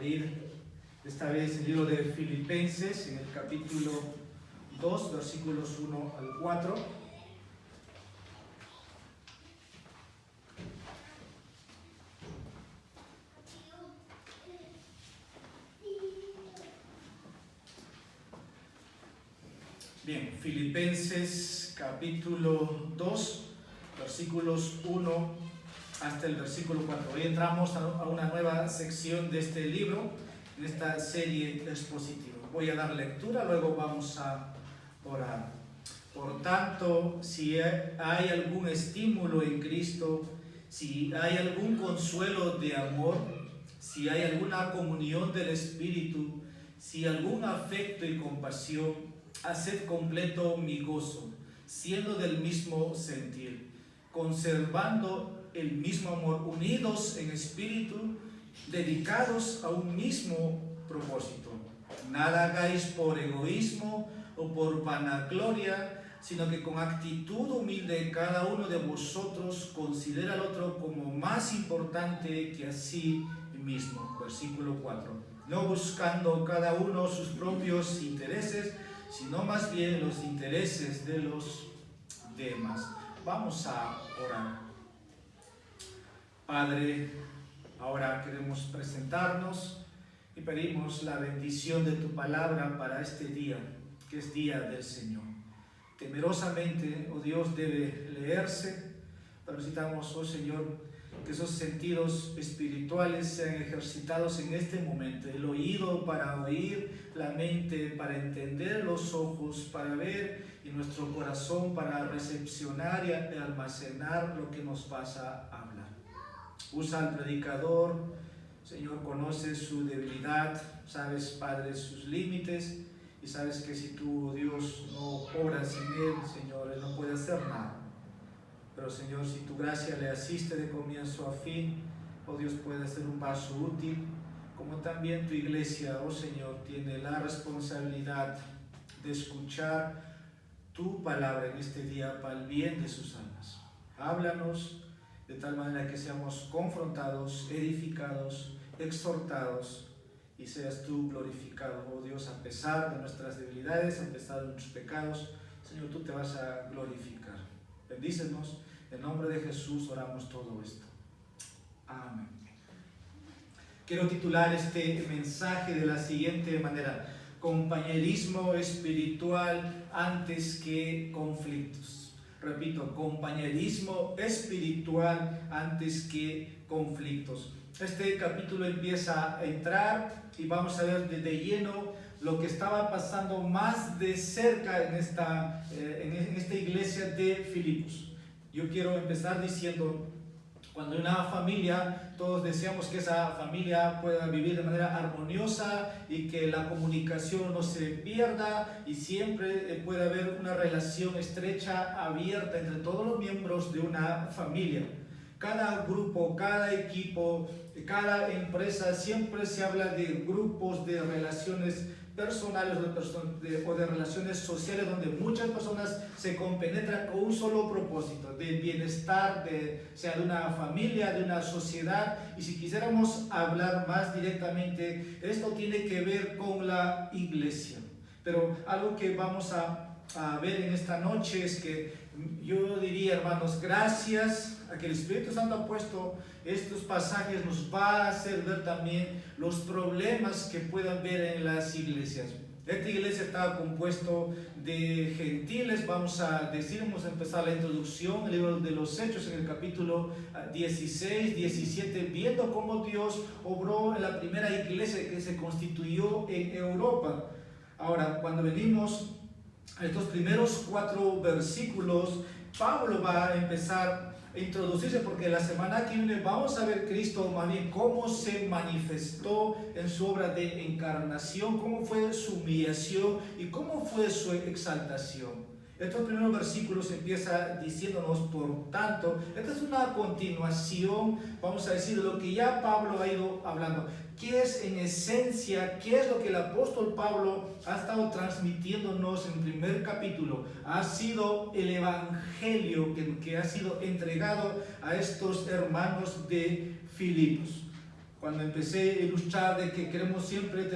abrir esta vez el libro de Filipenses en el capítulo 2, versículos 1 al 4. Bien, Filipenses capítulo 2, versículos 1 hasta el versículo 4. Hoy entramos a una nueva sección de este libro, en esta serie expositiva. Voy a dar lectura, luego vamos a orar. Por tanto, si hay algún estímulo en Cristo, si hay algún consuelo de amor, si hay alguna comunión del Espíritu, si algún afecto y compasión, haced completo mi gozo, siendo del mismo sentir, conservando el mismo amor, unidos en espíritu, dedicados a un mismo propósito. Nada hagáis por egoísmo o por vanagloria, sino que con actitud humilde cada uno de vosotros considera al otro como más importante que a sí mismo. Versículo 4. No buscando cada uno sus propios intereses, sino más bien los intereses de los demás. Vamos a orar. Padre, ahora queremos presentarnos y pedimos la bendición de tu palabra para este día, que es día del Señor. Temerosamente, oh Dios, debe leerse, pero necesitamos, oh Señor, que esos sentidos espirituales sean ejercitados en este momento. El oído para oír, la mente para entender, los ojos para ver y nuestro corazón para recepcionar y almacenar lo que nos vas a hablar. Usa al predicador, Señor, conoces su debilidad, sabes, Padre, sus límites y sabes que si tú, Dios, no obras en él, Señor, él no puede hacer nada. Pero Señor, si tu gracia le asiste de comienzo a fin, oh Dios, puede ser un vaso útil, como también tu iglesia, oh Señor, tiene la responsabilidad de escuchar tu palabra en este día para el bien de sus almas. Háblanos de tal manera que seamos confrontados, edificados, exhortados y seas tú glorificado, oh Dios, a pesar de nuestras debilidades, a pesar de nuestros pecados. Señor, tú te vas a glorificar. Bendícenos, en nombre de Jesús oramos todo esto. Amén. Quiero titular este mensaje de la siguiente manera: compañerismo espiritual antes que conflictos. Repito, compañerismo espiritual antes que conflictos. Este capítulo empieza a entrar y vamos a ver de lleno lo que estaba pasando más de cerca en esta iglesia de Filipos. Yo quiero empezar diciendo, cuando hay una familia, todos deseamos que esa familia pueda vivir de manera armoniosa y que la comunicación no se pierda y siempre pueda haber una relación estrecha, abierta entre todos los miembros de una familia. Cada grupo, cada equipo, cada empresa, siempre se habla de grupos, de relaciones personales o de relaciones sociales donde muchas personas se compenetran con un solo propósito de bienestar, sea de una familia, de una sociedad. Y si quisiéramos hablar más directamente, esto tiene que ver con la iglesia. Pero algo que vamos a ver en esta noche es que yo diría, hermanos, gracias a que el Espíritu Santo ha puesto estos pasajes, nos va a hacer ver también los problemas que puedan haber en las iglesias. Esta iglesia estaba compuesto de gentiles, vamos a empezar la introducción, el libro de los Hechos en el capítulo 16, 17, viendo cómo Dios obró en la primera iglesia que se constituyó en Europa. Ahora, cuando venimos a estos primeros 4 versículos, Pablo va a empezar a introducirse, porque la semana que viene vamos a ver Cristo, cómo se manifestó en su obra de encarnación, cómo fue su humillación y cómo fue su exaltación. Estos primeros versículos empieza diciéndonos, por tanto, esta es una continuación, vamos a decir, de lo que ya Pablo ha ido hablando. ¿Qué es en esencia, qué es lo que el apóstol Pablo ha estado transmitiéndonos en el primer capítulo? Ha sido el evangelio que ha sido entregado a estos hermanos de Filipos. cuando empecé a ilustrar de que queremos siempre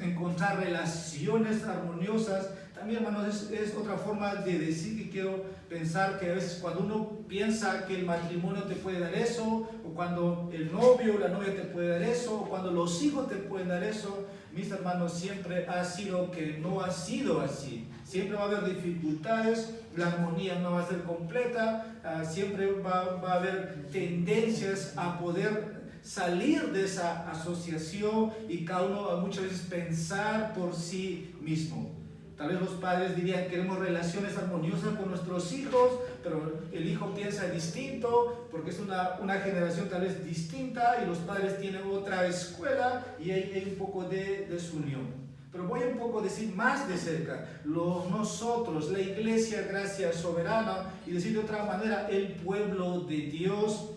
encontrar relaciones armoniosas, también, hermanos, es otra forma de decir que quiero pensar que a veces cuando uno piensa que el matrimonio te puede dar eso, o cuando el novio o la novia te puede dar eso, o cuando los hijos te pueden dar eso, mis hermanos, siempre ha sido que no ha sido así. Siempre va a haber dificultades, la armonía no va a ser completa, siempre va a haber tendencias a poder salir de esa asociación y cada uno muchas veces pensar por sí mismo. Tal vez los padres dirían, queremos relaciones armoniosas con nuestros hijos, pero el hijo piensa distinto, porque es una generación tal vez distinta y los padres tienen otra escuela y hay un poco de desunión. Pero voy a un poco decir más de cerca, nosotros, la Iglesia Gracia Soberana, y decir de otra manera, el pueblo de Dios,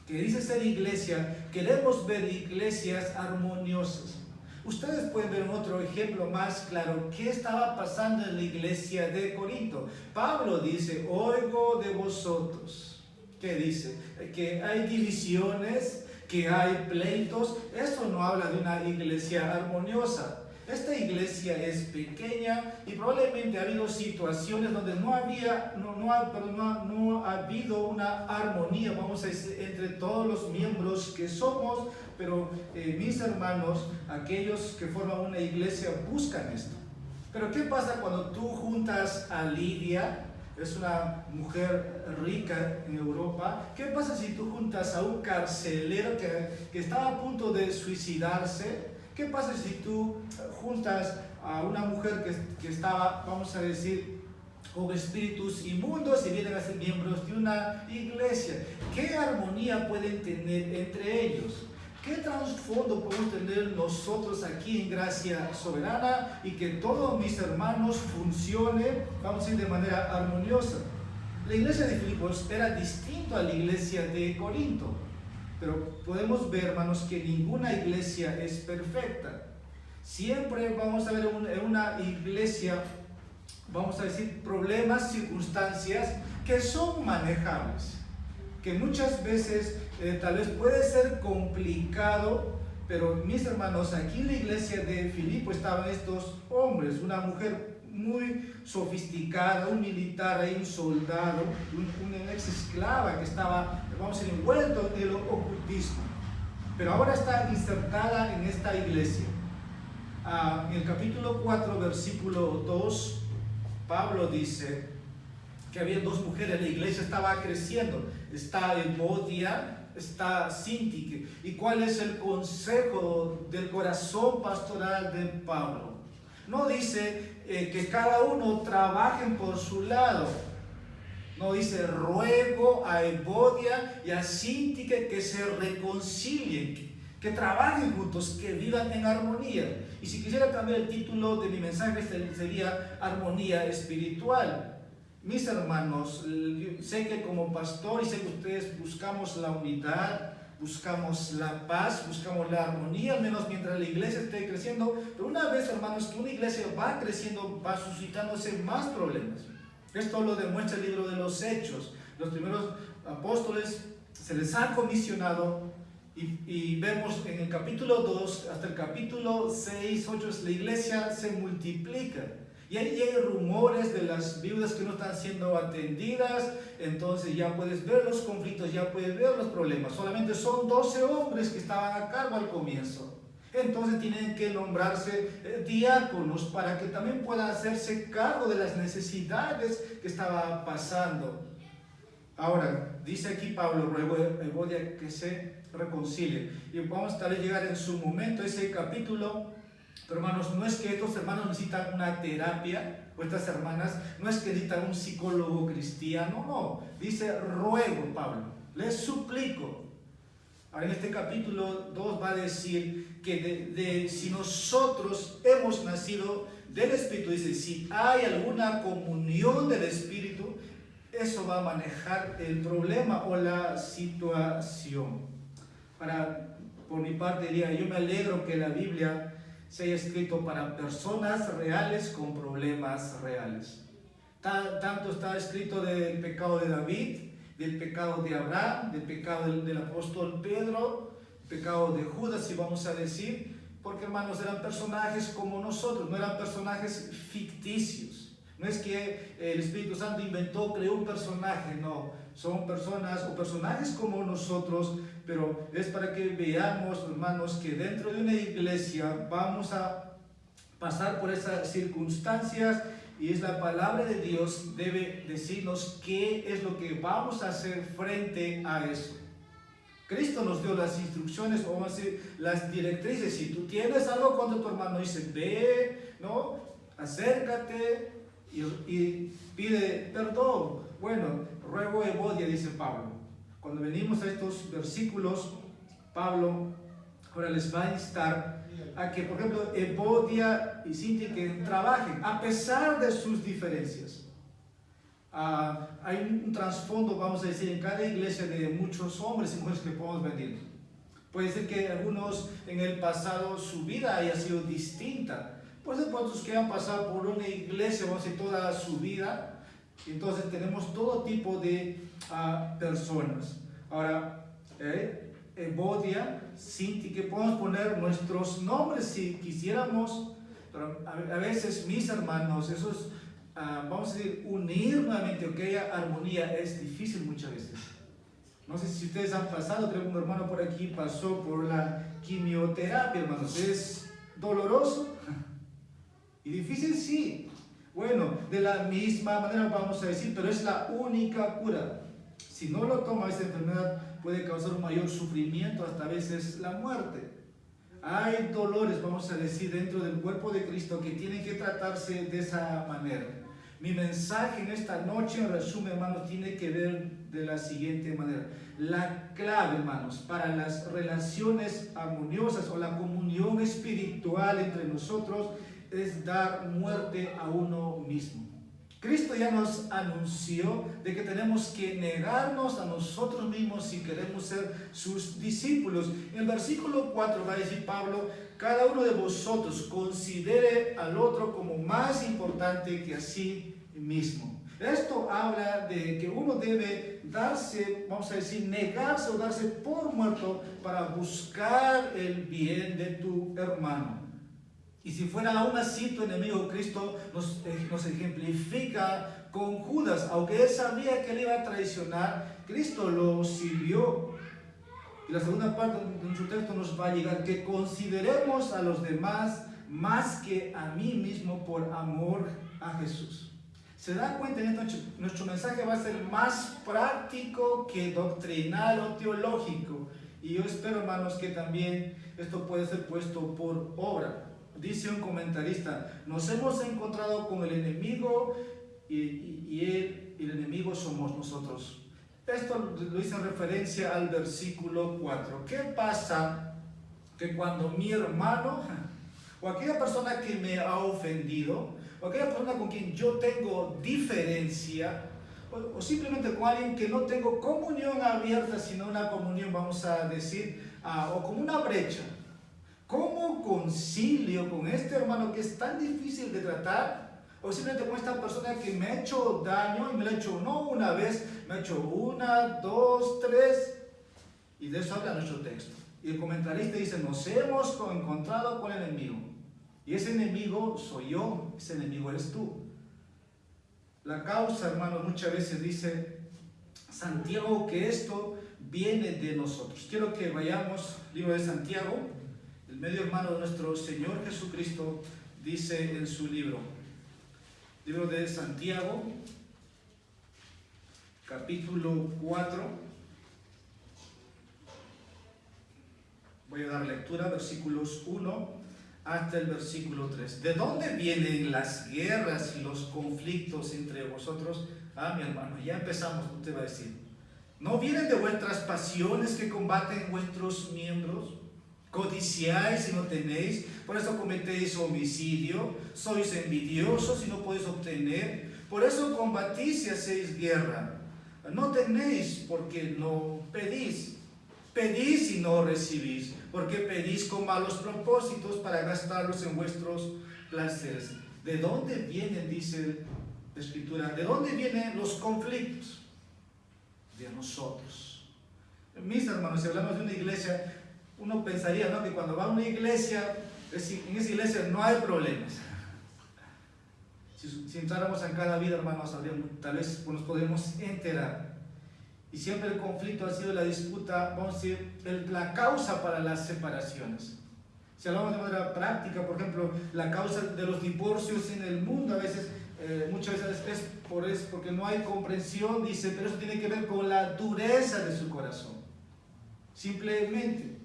que dice ser iglesia, queremos ver iglesias armoniosas. Ustedes pueden ver otro ejemplo más claro. ¿Qué estaba pasando en la iglesia de Corinto? Pablo dice, oigo de vosotros. ¿Qué dice? Que hay divisiones, que hay pleitos. Eso no habla de una iglesia armoniosa. Esta iglesia es pequeña y probablemente ha habido situaciones donde no ha habido una armonía, vamos a decir, entre todos los miembros que somos, pero mis hermanos, aquellos que forman una iglesia buscan esto. Pero ¿qué pasa cuando tú juntas a Lidia? Es una mujer rica en Europa. ¿Qué pasa si tú juntas a un carcelero que estaba a punto de suicidarse? ¿Qué pasa si tú juntas a una mujer que estaba, vamos a decir, con espíritus inmundos y vienen a ser miembros de una iglesia? ¿Qué armonía pueden tener entre ellos? ¿Qué trasfondo podemos tener nosotros aquí en Gracia Soberana y que todos mis hermanos funcionen, vamos a decir, de manera armoniosa? La iglesia de Filipos era distinta a la iglesia de Corinto. Pero podemos ver, hermanos, que ninguna iglesia es perfecta. Siempre vamos a ver en una iglesia, vamos a decir, problemas, circunstancias que son manejables. Que muchas veces tal vez puede ser complicado, pero mis hermanos, aquí en la iglesia de Filipo estaban estos hombres, una mujer muy sofisticada, un militar, un soldado, una ex esclava que estaba, vamos a decir, envuelto en el ocultismo, pero ahora está insertada en esta iglesia. En el capítulo 4, versículo 2, Pablo dice que había dos mujeres, la iglesia estaba creciendo, está Evodia, está Síntique. ¿Y cuál es el consejo del corazón pastoral de Pablo? No dice que cada uno trabajen por su lado. No dice, ruego a Evodia y a Síntique que se reconcilien, que trabajen juntos, que vivan en armonía. Y si quisiera cambiar el título de mi mensaje, sería armonía espiritual. Mis hermanos, sé que como pastor y sé que ustedes buscamos la unidad, buscamos la paz, buscamos la armonía, al menos mientras la iglesia esté creciendo. Pero una vez, hermanos, que una iglesia va creciendo, va suscitándose más problemas. Esto lo demuestra el libro de los Hechos. Los primeros apóstoles se les ha comisionado y vemos en el capítulo 2 hasta el capítulo 6, 8, la iglesia se multiplica. Y ahí hay rumores de las viudas que no están siendo atendidas, entonces ya puedes ver los conflictos, ya puedes ver los problemas. Solamente son 12 hombres que estaban a cargo al comienzo. Entonces tienen que nombrarse diáconos para que también puedan hacerse cargo de las necesidades que estaba pasando. Ahora, dice aquí Pablo, ruego a Evodia que se reconcilie. Y vamos a tal vez llegar en su momento a ese capítulo. Pero hermanos, no es que estos hermanos necesitan una terapia, o estas hermanas, no es que necesitan un psicólogo cristiano, no. Dice, ruego, Pablo, les suplico. Ahora en este capítulo 2 va a decir que si nosotros hemos nacido del Espíritu, dice, si hay alguna comunión del Espíritu, eso va a manejar el problema o la situación. Por mi parte diría, yo me alegro que la Biblia se haya escrito para personas reales con problemas reales. Tanto está escrito del pecado de David, del pecado de Abraham, del pecado del apóstol Pedro, pecado de Judas, si vamos a decir, porque hermanos eran personajes como nosotros, no eran personajes ficticios. No es que el Espíritu Santo inventó, creó un personaje, no. Son personas o personajes como nosotros, pero es para que veamos, hermanos, que dentro de una iglesia vamos a pasar por esas circunstancias y es la palabra de Dios debe decirnos qué es lo que vamos a hacer frente a eso. Cristo nos dio las instrucciones, o vamos a decir, las directrices. Si tú tienes algo contra tu hermano, dice, ve, ¿no? Acércate y pide perdón. Bueno, ruego Evodia, dice Pablo. Cuando venimos a estos versículos, Pablo ahora les va a instar a que, por ejemplo, Evodia y Sinti que trabajen a pesar de sus diferencias. Hay un trasfondo, vamos a decir, en cada iglesia de muchos hombres y mujeres que podemos venir. Puede ser que algunos en el pasado su vida haya sido distinta. Puede ser otros que han pasado por una iglesia, vamos a decir, toda su vida. Entonces tenemos todo tipo de personas. Ahora, Evodia, Sinti, que podemos poner nuestros nombres si quisiéramos, pero a veces mis hermanos, esos vamos a decir, unir nuevamente, que haya armonía, es difícil muchas veces. No sé si ustedes han pasado, creo que un hermano por aquí pasó por la quimioterapia, hermanos. Es doloroso y difícil, sí. Bueno, de la misma manera vamos a decir, pero es la única cura. Si no lo toma, esta enfermedad puede causar un mayor sufrimiento, hasta a veces la muerte. Hay dolores, vamos a decir, dentro del cuerpo de Cristo que tienen que tratarse de esa manera. Mi mensaje en esta noche, en resumen, hermanos, tiene que ver de la siguiente manera. La clave, hermanos, para las relaciones armoniosas o la comunión espiritual entre nosotros es dar muerte a uno mismo. Cristo ya nos anunció de que tenemos que negarnos a nosotros mismos si queremos ser sus discípulos. En el versículo 4 va a decir Pablo, cada uno de vosotros considere al otro como más importante que a sí mismo. Esto habla de que uno debe darse, vamos a decir, negarse o darse por muerto para buscar el bien de tu hermano. Y si fuera aún así tu enemigo, Cristo nos ejemplifica con Judas. Aunque él sabía que él iba a traicionar, Cristo lo sirvió. Y la segunda parte de nuestro texto nos va a llegar, que consideremos a los demás más que a mí mismo por amor a Jesús. ¿Se da cuenta? En esta noche nuestro mensaje va a ser más práctico que doctrinal o teológico. Y yo espero, hermanos, que también esto puede ser puesto por obra. Dice un comentarista, nos hemos encontrado con el enemigo y el enemigo somos nosotros. Esto lo dice en referencia al versículo 4. ¿Qué pasa? Que cuando mi hermano o aquella persona que me ha ofendido, o aquella persona con quien yo tengo diferencia, o simplemente con alguien que no tengo comunión abierta, sino una comunión, vamos a decir, o como una brecha, ¿cómo concilio con este hermano que es tan difícil de tratar? O simplemente con esta persona que me ha hecho daño y me lo ha hecho no una vez, me ha hecho 1, 2, 3. Y de eso habla nuestro texto. Y el comentarista dice, nos hemos encontrado con el enemigo. Y ese enemigo soy yo, ese enemigo eres tú. La causa, hermano, muchas veces dice Santiago que esto viene de nosotros. Quiero que vayamos, libro de Santiago. El medio hermano de nuestro Señor Jesucristo dice en su libro de Santiago, capítulo 4, voy a dar lectura, versículos 1 hasta el versículo 3. ¿De dónde vienen las guerras y los conflictos entre vosotros? Mi hermano, ya empezamos, usted va a decir. ¿No vienen de vuestras pasiones que combaten vuestros miembros? Codiciáis y no tenéis, por eso cometéis homicidio, sois envidiosos y no podéis obtener, por eso combatís y hacéis guerra. No tenéis porque no pedís, pedís y no recibís, porque pedís con malos propósitos para gastarlos en vuestros placeres. ¿De dónde vienen, dice la Escritura, de dónde vienen los conflictos? De nosotros. Mis hermanos, si hablamos de una iglesia, uno pensaría, ¿no?, que cuando va a una iglesia, en esa iglesia no hay problemas. Si entráramos en cada vida, hermanos, tal vez nos podemos enterar. Y siempre el conflicto ha sido la disputa, vamos a decir, la causa para las separaciones. Si hablamos de manera práctica, por ejemplo, la causa de los divorcios en el mundo, muchas veces es porque no hay comprensión, dice, pero eso tiene que ver con la dureza de su corazón. Simplemente.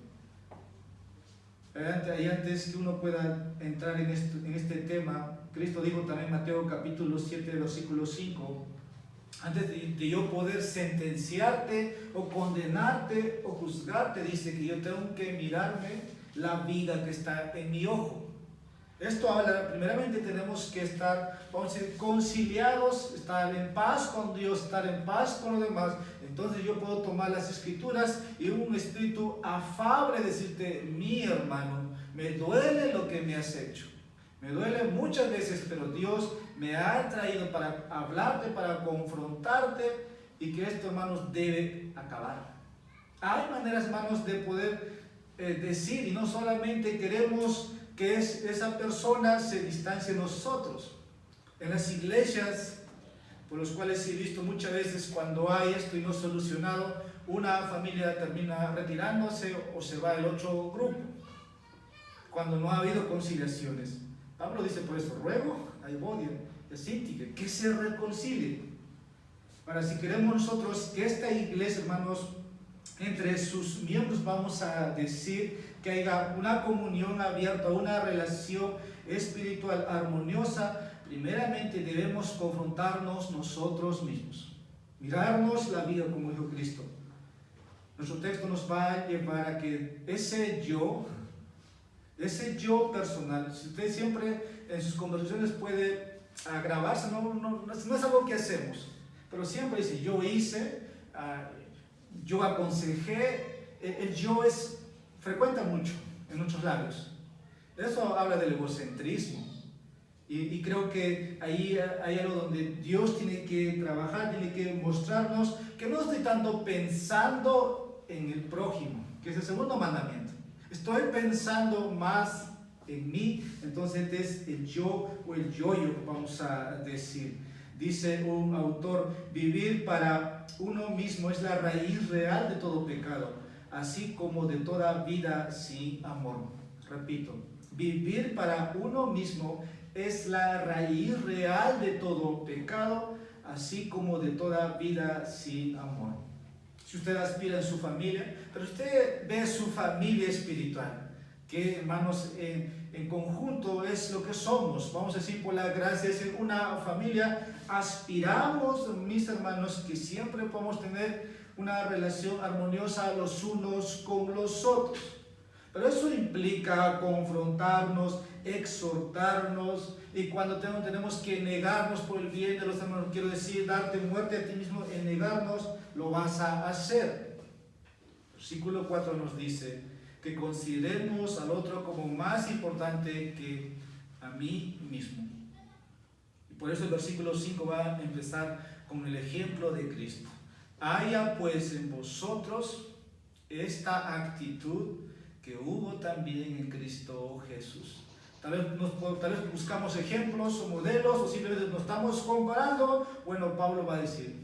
Y antes que uno pueda entrar en este tema, Cristo dijo también en Mateo capítulo 7, versículo 5, antes de yo poder sentenciarte o condenarte o juzgarte, dice que yo tengo que mirarme la vida que está en mi ojo. Esto habla, primeramente tenemos que estar, vamos a decir, conciliados, estar en paz con Dios, estar en paz con los demás. Entonces yo puedo tomar las escrituras y un espíritu afable decirte, mi hermano, me duele lo que me has hecho. Me duele muchas veces, pero Dios me ha traído para hablarte, para confrontarte, y que esto, hermanos, debe acabar. Hay maneras, hermanos, de poder decir, y no solamente queremos que esa persona se distancie de nosotros. En las iglesias, por los cuales he visto muchas veces, cuando hay esto y no solucionado, una familia termina retirándose o se va al otro grupo, cuando no ha habido conciliaciones. Pablo dice por eso, ruego a Evodia y a Síntique que se reconcilien. Para si queremos nosotros que esta iglesia, hermanos, entre sus miembros, vamos a decir que haya una comunión abierta, una relación espiritual armoniosa, primeramente debemos confrontarnos nosotros mismos, mirarnos la vida como dijo Cristo. Nuestro texto nos va a llevar a que ese yo personal, si usted siempre en sus conversaciones puede agravarse, no es algo que hacemos, pero siempre dice yo hice, yo aconsejé, el yo frecuenta mucho en nuestros labios. Eso habla del egocentrismo. Y creo que ahí hay algo donde Dios tiene que trabajar, tiene que mostrarnos que no estoy tanto pensando en el prójimo, que es el segundo mandamiento. Estoy pensando más en mí, entonces es el yo o el yo-yo, vamos a decir. Dice un autor, vivir para uno mismo es la raíz real de todo pecado, así como de toda vida sin amor. Repito, vivir para uno mismo es la raíz real de todo pecado, así como de toda vida sin amor. Si usted aspira en su familia, pero usted ve su familia espiritual, que hermanos, en conjunto es lo que somos, vamos a decir por la gracia, es una familia. Aspiramos, mis hermanos, que siempre podamos tener una relación armoniosa los unos con los otros. Pero eso implica confrontarnos, exhortarnos, y cuando tenemos que negarnos por el bien de los hermanos, quiero decir, darte muerte a ti mismo, en negarnos, lo vas a hacer. Versículo 4 nos dice que consideremos al otro como más importante que a mí mismo. Y por eso el versículo 5 va a empezar con el ejemplo de Cristo. Haya pues en vosotros esta actitud que hubo también en Cristo Jesús. Tal vez buscamos ejemplos o modelos, o simplemente nos estamos comparando. Bueno, Pablo va a decir,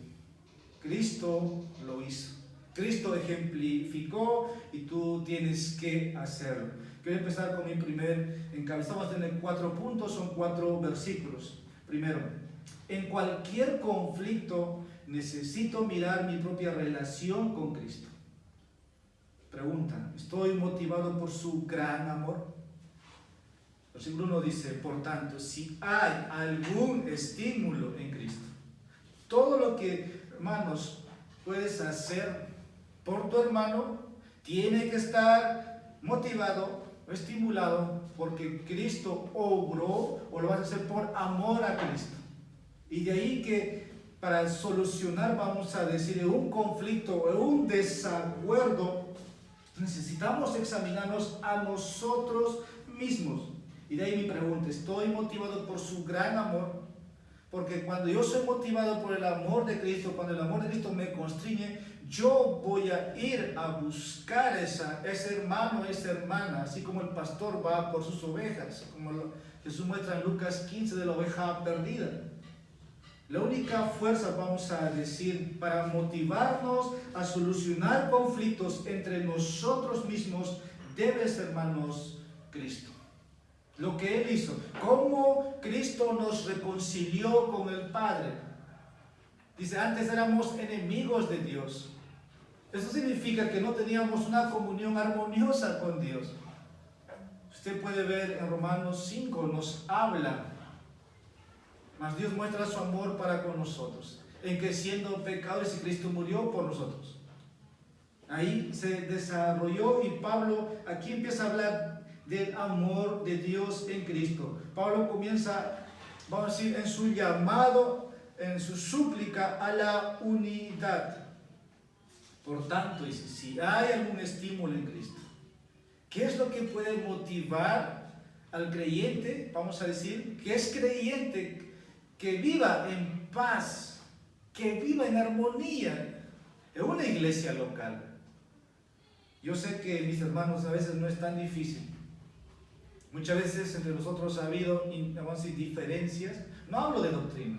Cristo lo hizo, Cristo ejemplificó y tú tienes que hacerlo. Quiero empezar con mi primer encabezado. Vamos a tener 4 puntos, son 4 versículos. Primero, en cualquier conflicto necesito mirar mi propia relación con Cristo. Pregunta, ¿estoy motivado por su gran amor? Versículo 1 dice, por tanto, si hay algún estímulo en Cristo, todo lo que, hermanos, puedes hacer por tu hermano, tiene que estar motivado o estimulado porque Cristo obró, o lo vas a hacer por amor a Cristo. Y de ahí que para solucionar, vamos a decir, un conflicto o un desacuerdo, necesitamos examinarnos a nosotros mismos. Y de ahí mi pregunta, ¿estoy motivado por su gran amor? Porque cuando yo soy motivado por el amor de Cristo, cuando el amor de Cristo me constriñe, yo voy a ir a buscar ese hermano, esa hermana, así como el pastor va por sus ovejas, como Jesús muestra en Lucas 15 de la oveja perdida. La única fuerza, vamos a decir, para motivarnos a solucionar conflictos entre nosotros mismos debe ser, hermanos, Cristo. Lo que Él hizo, cómo Cristo nos reconcilió con el Padre. Dice, antes éramos enemigos de Dios. Eso significa que no teníamos una comunión armoniosa con Dios. Usted puede ver en Romanos 5, nos habla. Mas Dios muestra su amor para con nosotros, en que siendo pecadores Cristo murió por nosotros. Ahí se desarrolló y Pablo aquí empieza a hablar del amor de Dios en Cristo. Pablo comienza, vamos a decir, en su llamado, en su súplica a la unidad. Por tanto, dice, si hay algún estímulo en Cristo, ¿qué es lo que puede motivar al creyente? Vamos a decir, que es creyente, que viva en paz, que viva en armonía en una iglesia local. Yo sé que, mis hermanos, a veces no es tan difícil. Muchas veces entre nosotros ha habido, vamos a decir, diferencias. No hablo de doctrina,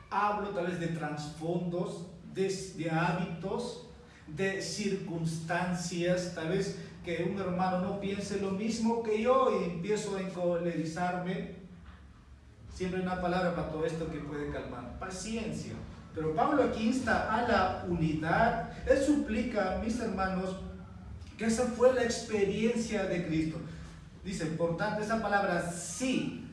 hablo tal vez de trasfondos, de hábitos, de circunstancias. Tal vez que un hermano no piense lo mismo que yo y empiezo a encolerizarme. Siempre una palabra para todo esto que puede calmar: paciencia. Pero Pablo aquí insta a la unidad. Él suplica, mis hermanos, que esa fue la experiencia de Cristo. Dice, por tanto, esa palabra sí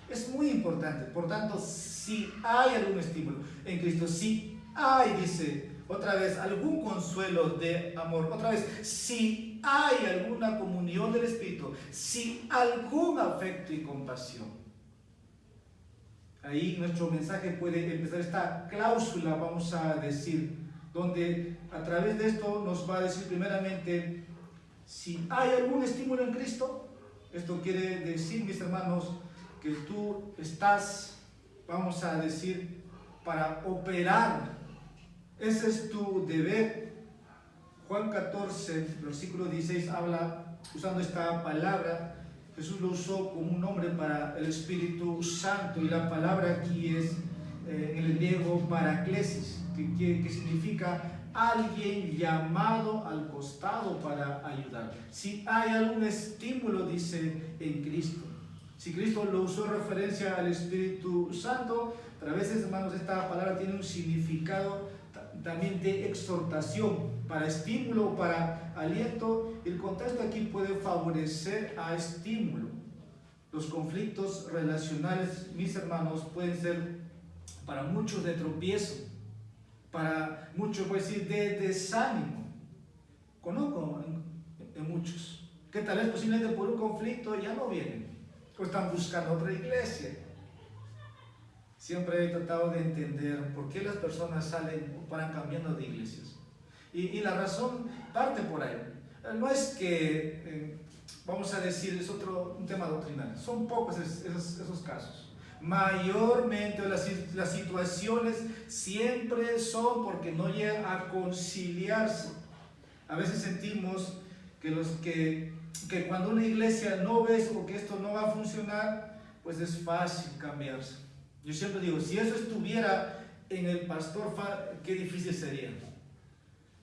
es muy importante. Por tanto, si hay algún estímulo en Cristo, si hay, dice otra vez, algún consuelo de amor, otra vez, si hay alguna comunión del Espíritu, si algún afecto y compasión. Ahí nuestro mensaje puede empezar esta cláusula, vamos a decir, donde a través de esto nos va a decir primeramente, si hay algún estímulo en Cristo. Esto quiere decir, mis hermanos, que tú estás, vamos a decir, para operar. Ese es tu deber. Juan 14, versículo 16, habla, usando esta palabra, Jesús lo usó como un nombre para el Espíritu Santo, y la palabra aquí es en el griego paraklesis, que significa alguien llamado al costado para ayudar. Si hay algún estímulo, dice, en Cristo. Si Cristo lo usó en referencia al Espíritu Santo, pero a veces, hermanos, esta palabra tiene un significado también de exhortación, para estímulo, para aliento. El contexto aquí puede favorecer a estímulo. Los conflictos relacionales, mis hermanos, pueden ser para muchos de tropiezo, para muchos, puede decir, de desánimo. Conozco en muchos que tal vez posiblemente por un conflicto ya no vienen, o están buscando otra iglesia. Siempre he tratado de entender por qué las personas salen o paran cambiando de iglesias. Y la razón parte por ahí. No es que, vamos a decir, es un tema doctrinal. Son pocos esos casos. Mayormente las situaciones siempre son porque no llegan a conciliarse. A veces sentimos que cuando una iglesia no ve o que esto no va a funcionar, pues es fácil cambiarse. Yo siempre digo, si eso estuviera en el pastor, qué difícil sería.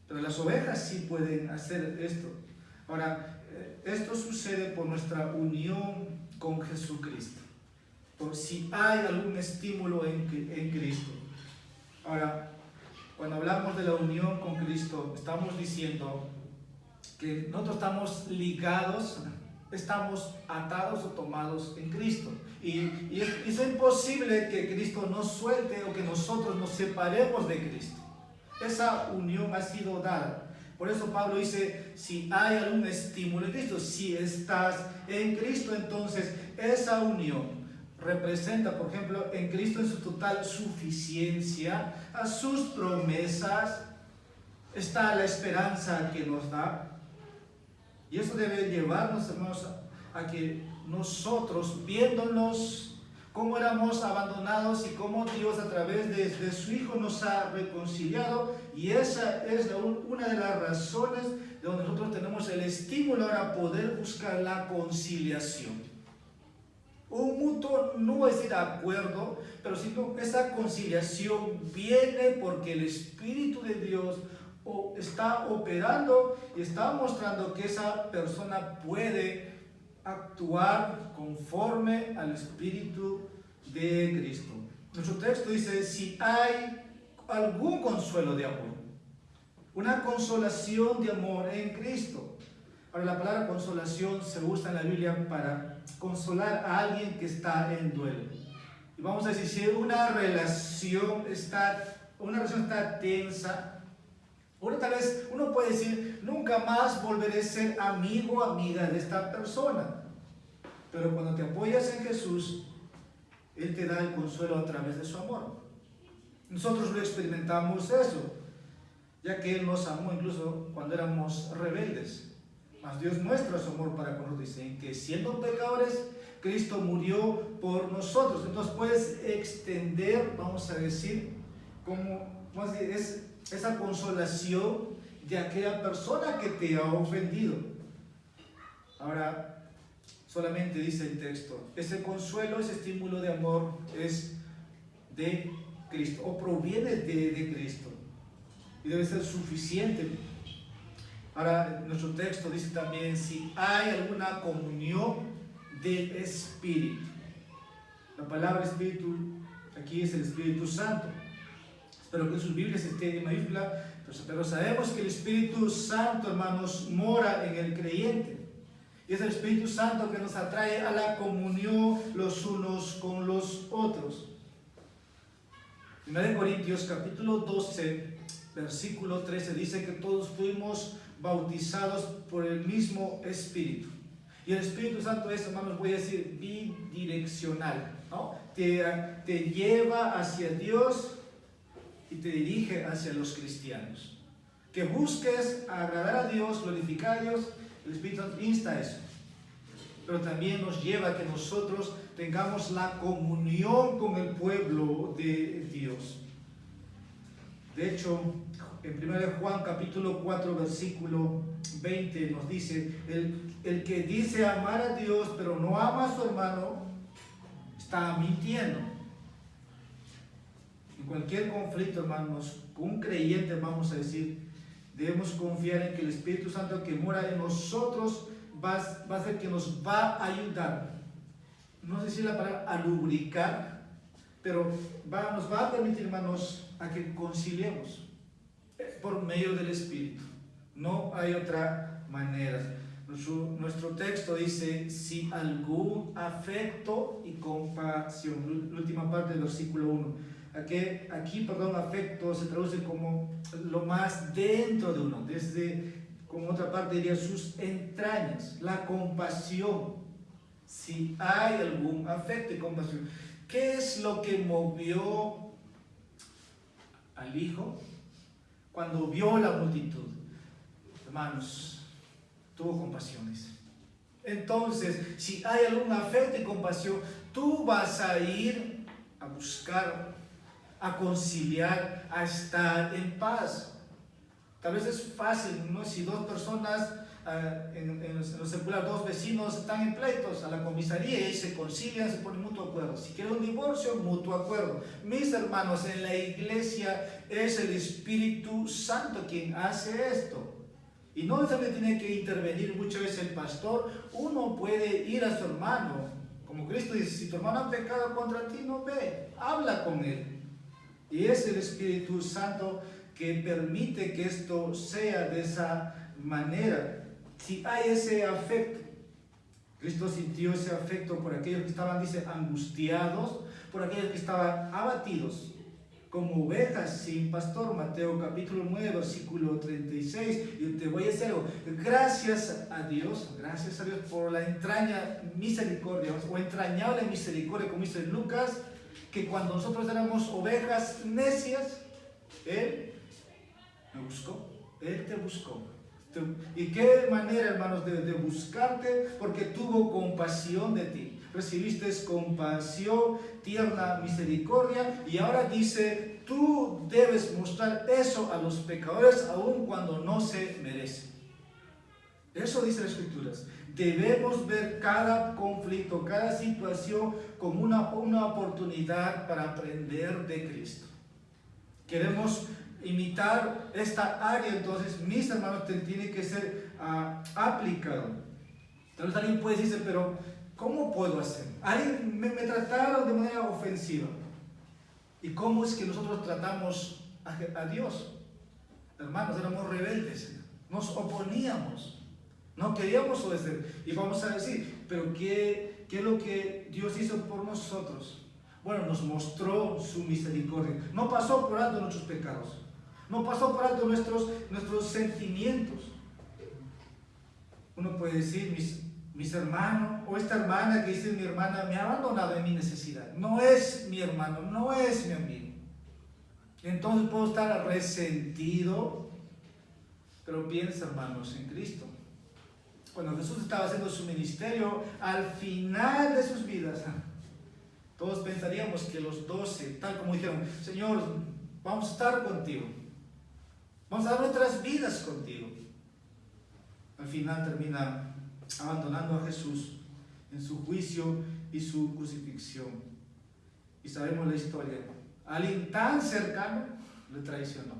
Pero las ovejas sí pueden hacer esto. Ahora, esto sucede por nuestra unión con Jesucristo. Por si hay algún estímulo en Cristo. Ahora, cuando hablamos de la unión con Cristo, estamos diciendo que nosotros estamos ligados, estamos atados o tomados en Cristo. Y es imposible que Cristo nos suelte o que nosotros nos separemos de Cristo. Esa unión ha sido dada. Por eso Pablo dice, si hay algún estímulo en Cristo, si estás en Cristo, entonces esa unión representa, por ejemplo, en Cristo en su total suficiencia, a sus promesas, está la esperanza que nos da. Y eso debe llevarnos, hermanos, a que nosotros, viéndonos cómo éramos abandonados y cómo Dios a través de su Hijo nos ha reconciliado, y esa es una de las razones de donde nosotros tenemos el estímulo para poder buscar la conciliación. Un mutuo, no voy a decir acuerdo, pero sino esa conciliación viene porque el Espíritu de Dios está operando y está mostrando que esa persona puede actuar conforme al Espíritu de Cristo. Nuestro texto dice: si hay algún consuelo de amor, una consolación de amor en Cristo. Ahora, la palabra consolación se usa en la Biblia para consolar a alguien que está en duelo. Y vamos a decir, si una relación está tensa, tal vez uno puede decir: nunca más volveré a ser amigo o amiga de esta persona. Pero cuando te apoyas en Jesús, Él te da el consuelo a través de su amor. Nosotros lo experimentamos eso, ya que Él nos amó incluso cuando éramos rebeldes. Mas Dios muestra su amor para con nosotros. Dice que siendo pecadores, Cristo murió por nosotros. Entonces puedes extender, vamos a decir, es esa consolación de aquella persona que te ha ofendido. Ahora, solamente dice el texto, ese consuelo, ese estímulo de amor es de Cristo, o proviene de Cristo, y debe ser suficiente. Ahora, nuestro texto dice también: si hay alguna comunión del Espíritu. La palabra Espíritu aquí es el Espíritu Santo. Espero que en sus Biblias esté en mayúscula, pero sabemos que el Espíritu Santo, hermanos, mora en el creyente. Y es el Espíritu Santo que nos atrae a la comunión los unos con los otros. 1 Corintios capítulo 12, versículo 13 dice que todos fuimos bautizados por el mismo Espíritu. Y el Espíritu Santo es, hermanos, voy a decir, bidireccional, ¿no? Te lleva hacia Dios y te dirige hacia los cristianos. Que busques agradar a Dios, glorificar a Dios, el Espíritu Santo insta a eso. Pero también nos lleva a que nosotros tengamos la comunión con el pueblo de Dios. De hecho, en 1 Juan capítulo 4 versículo 20 nos dice: el que dice amar a Dios pero no ama a su hermano está mintiendo. En cualquier conflicto, hermanos, con un creyente, vamos a decir, debemos confiar en que el Espíritu Santo que mora en nosotros va a ser que nos va a ayudar. No sé si la palabra a lubricar, pero nos va a permitir, hermanos, a que conciliemos por medio del Espíritu. No hay otra manera. Nuestro texto dice: si algún afecto y compasión. La última parte del versículo 1. Aquí, afecto se traduce como lo más dentro de uno, como otra parte diría, sus entrañas, la compasión. Si hay algún afecto y compasión. ¿Qué es lo que movió al Hijo cuando vio la multitud? Hermanos, tuvo compasiones. Entonces, si hay algún afecto y compasión, tú vas a ir a buscar, a conciliar, a estar en paz. Tal vez es fácil, ¿no? Si dos personas en lo secular, dos vecinos están en pleitos, a la comisaría y se concilian, se ponen mutuo acuerdo. Si quieren un divorcio, mutuo acuerdo. Mis hermanos, en la iglesia es el Espíritu Santo quien hace esto. Y no necesariamente tiene que intervenir muchas veces el pastor. Uno puede ir a su hermano, como Cristo dice: si tu hermano ha pecado contra ti, no ve, habla con él. Y es el Espíritu Santo que permite que esto sea de esa manera. Si hay ese afecto, Cristo sintió ese afecto por aquellos que estaban, dice, angustiados, por aquellos que estaban abatidos, como ovejas sin pastor. Mateo capítulo 9, versículo 36. Y te voy a decir algo: gracias a Dios por la entrañable misericordia como dice Lucas, que cuando nosotros éramos ovejas necias, Él me buscó, Él te buscó. ¿Y qué manera, hermanos, de buscarte? Porque tuvo compasión de ti. recibiste compasión, tierna misericordia, y ahora dice, tú debes mostrar eso a los pecadores aun cuando no se merece. Eso dice las Escrituras. Debemos ver cada conflicto, cada situación como una oportunidad para aprender de Cristo. Queremos imitar esta área, entonces, mis hermanos, tiene que ser aplicado. Tal vez alguien puede decirse, pero ¿cómo puedo hacer? Alguien me trataron de manera ofensiva. ¿Y cómo es que nosotros tratamos a Dios? Hermanos, éramos rebeldes, nos oponíamos. No queríamos obedecer. Y vamos a decir, pero ¿qué es lo que Dios hizo por nosotros? Bueno, nos mostró su misericordia. No pasó por alto nuestros pecados. No pasó por alto nuestros sentimientos. Uno puede decir, mis hermanos, o esta hermana que dice mi hermana, me ha abandonado en mi necesidad. No es mi hermano, no es mi amigo. Entonces puedo estar resentido. Pero piensa, hermanos, en Cristo. Cuando Jesús estaba haciendo su ministerio, al final de sus vidas, todos pensaríamos que los 12, tal como dijeron, Señor, vamos a estar contigo. Vamos a dar nuestras vidas contigo. Al final termina abandonando a Jesús en su juicio y su crucifixión. Y sabemos la historia. Alguien tan cercano le traicionó.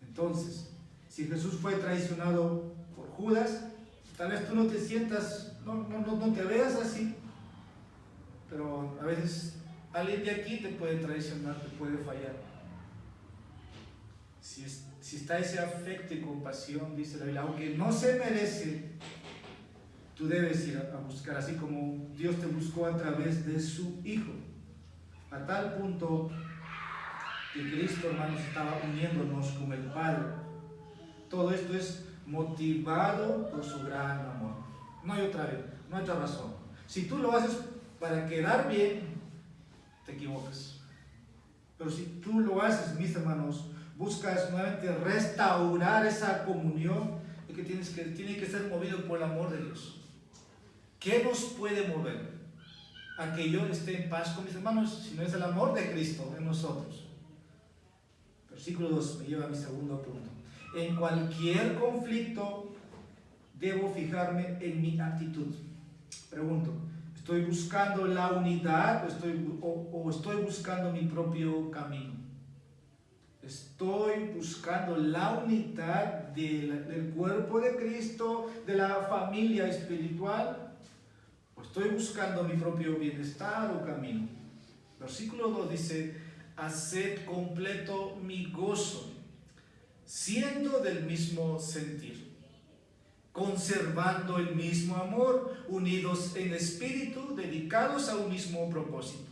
Entonces, si Jesús fue traicionado por Judas, tal vez tú no te sientas, no te veas así, pero a veces alguien de aquí te puede traicionar, te puede fallar. Si está ese afecto y compasión, dice la Biblia, aunque no se merece, tú debes ir a buscar, así como Dios te buscó a través de su Hijo, a tal punto que Cristo, hermanos, estaba uniéndonos con el Padre. Todo esto es motivado por su gran amor. No hay otra razón. Si tú lo haces para quedar bien, te equivocas. Pero si tú lo haces, mis hermanos, buscas nuevamente restaurar esa comunión, que tiene que ser movido por el amor de Dios. ¿Qué nos puede mover a que yo esté en paz con mis hermanos si no es el amor de Cristo en nosotros? Versículo 2 me lleva a mi segundo punto. En cualquier conflicto debo fijarme en mi actitud. Pregunto, ¿estoy buscando la unidad o estoy buscando mi propio camino? ¿Estoy buscando la unidad del cuerpo de Cristo, de la familia espiritual? ¿O estoy buscando mi propio bienestar o camino? Versículo 2 dice, haced completo mi gozo, siendo del mismo sentir, conservando el mismo amor, unidos en espíritu, dedicados a un mismo propósito.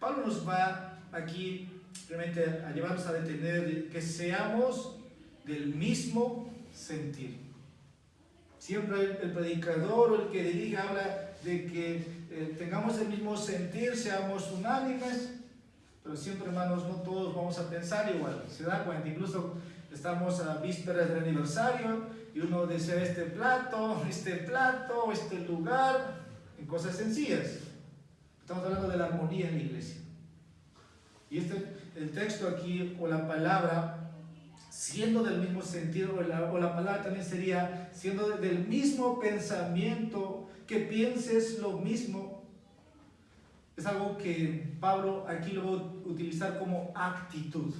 Pablo nos va aquí realmente a llevarnos a detener que seamos del mismo sentir. Siempre el predicador o el que dirige habla de que tengamos el mismo sentir, seamos unánimes, pero siempre, hermanos, no todos vamos a pensar igual. Se da cuenta, incluso estamos a vísperas del aniversario y uno desea este plato, este lugar, en cosas sencillas. Estamos hablando de la armonía en la iglesia. Y el texto aquí, o la palabra, siendo del mismo sentido, o la palabra también sería, siendo del mismo pensamiento, que pienses lo mismo, es algo que Pablo aquí lo va a utilizar como actitud.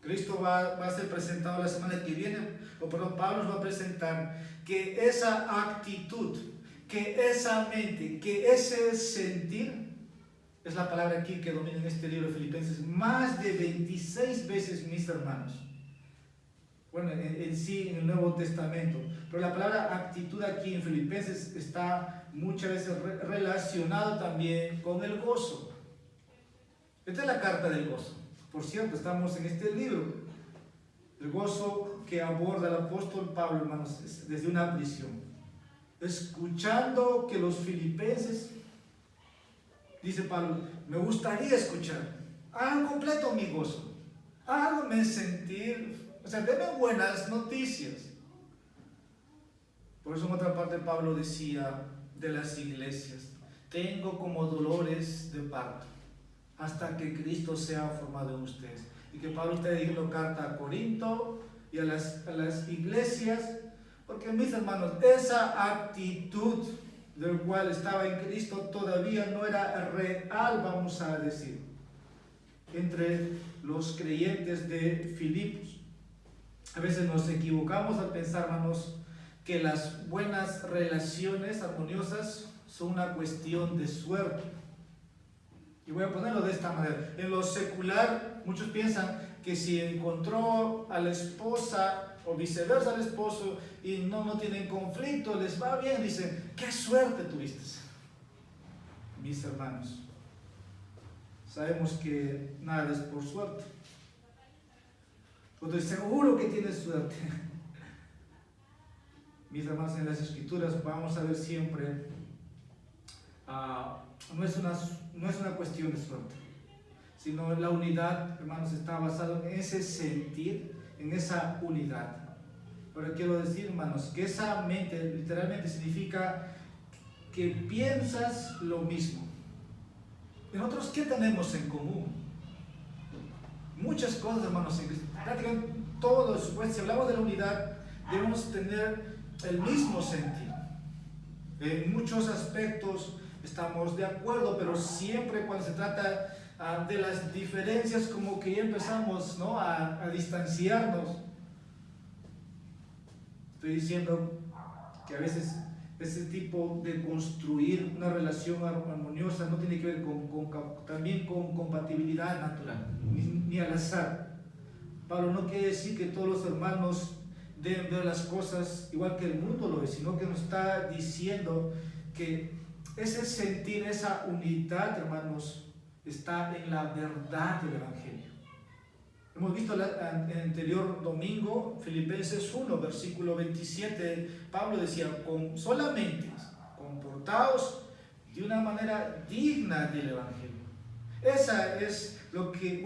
Cristo va a ser presentado la semana que viene, Pablo nos va a presentar que esa actitud, que esa mente, que ese sentir, es la palabra aquí que domina en este libro de Filipenses más de 26 veces, mis hermanos. Bueno, en sí, en el Nuevo Testamento. Pero la palabra actitud aquí en Filipenses está muchas veces relacionada también con el gozo. Esta es la carta del gozo. Por cierto, estamos en este libro. El gozo que aborda el apóstol Pablo, hermanos, es desde una prisión. Escuchando que los filipenses, dice Pablo, me gustaría escuchar, hagan completo mi gozo, háganme sentir, denme buenas noticias. Por eso en otra parte Pablo decía, de las iglesias. Tengo como dolores de parto hasta que Cristo sea formado en ustedes. Y que Pablo está dirigiendo carta a Corinto y a las iglesias, porque mis hermanos, esa actitud del cual estaba en Cristo todavía no era real, vamos a decir, entre los creyentes de Filipos. A veces nos equivocamos al pensar, hermanos, que las buenas relaciones armoniosas son una cuestión de suerte. Y voy a ponerlo de esta manera. En lo secular, muchos piensan que si encontró a la esposa o viceversa al esposo y no tienen conflicto, les va bien, dicen, ¡qué suerte tuviste! Mis hermanos, sabemos que nada es por suerte. Entonces, seguro que tienes suerte. Mis hermanos, en las Escrituras vamos a ver siempre, no es una cuestión de suerte, sino la unidad, hermanos, está basada en ese sentir, en esa unidad. Pero quiero decir, hermanos, que esa mente literalmente significa que piensas lo mismo. ¿Y nosotros qué tenemos en común? Muchas cosas, hermanos, en Cristo. Prácticamente todo, pues, si hablamos de la unidad, debemos tener el mismo sentir. En muchos aspectos estamos de acuerdo, pero siempre cuando se trata de las diferencias, como que ya empezamos, ¿no?, a distanciarnos. Estoy diciendo que a veces ese tipo de construir una relación armoniosa no tiene que ver también con compatibilidad natural, ni al azar. Pablo no quiere decir que todos los hermanos deben ver las cosas igual que el mundo lo ve, sino que nos está diciendo que ese sentir, esa unidad, hermanos, está en la verdad del Evangelio. Hemos visto el anterior domingo, Filipenses 1, versículo 27, Pablo decía, solamente comportaos de una manera digna del Evangelio. Esa es lo que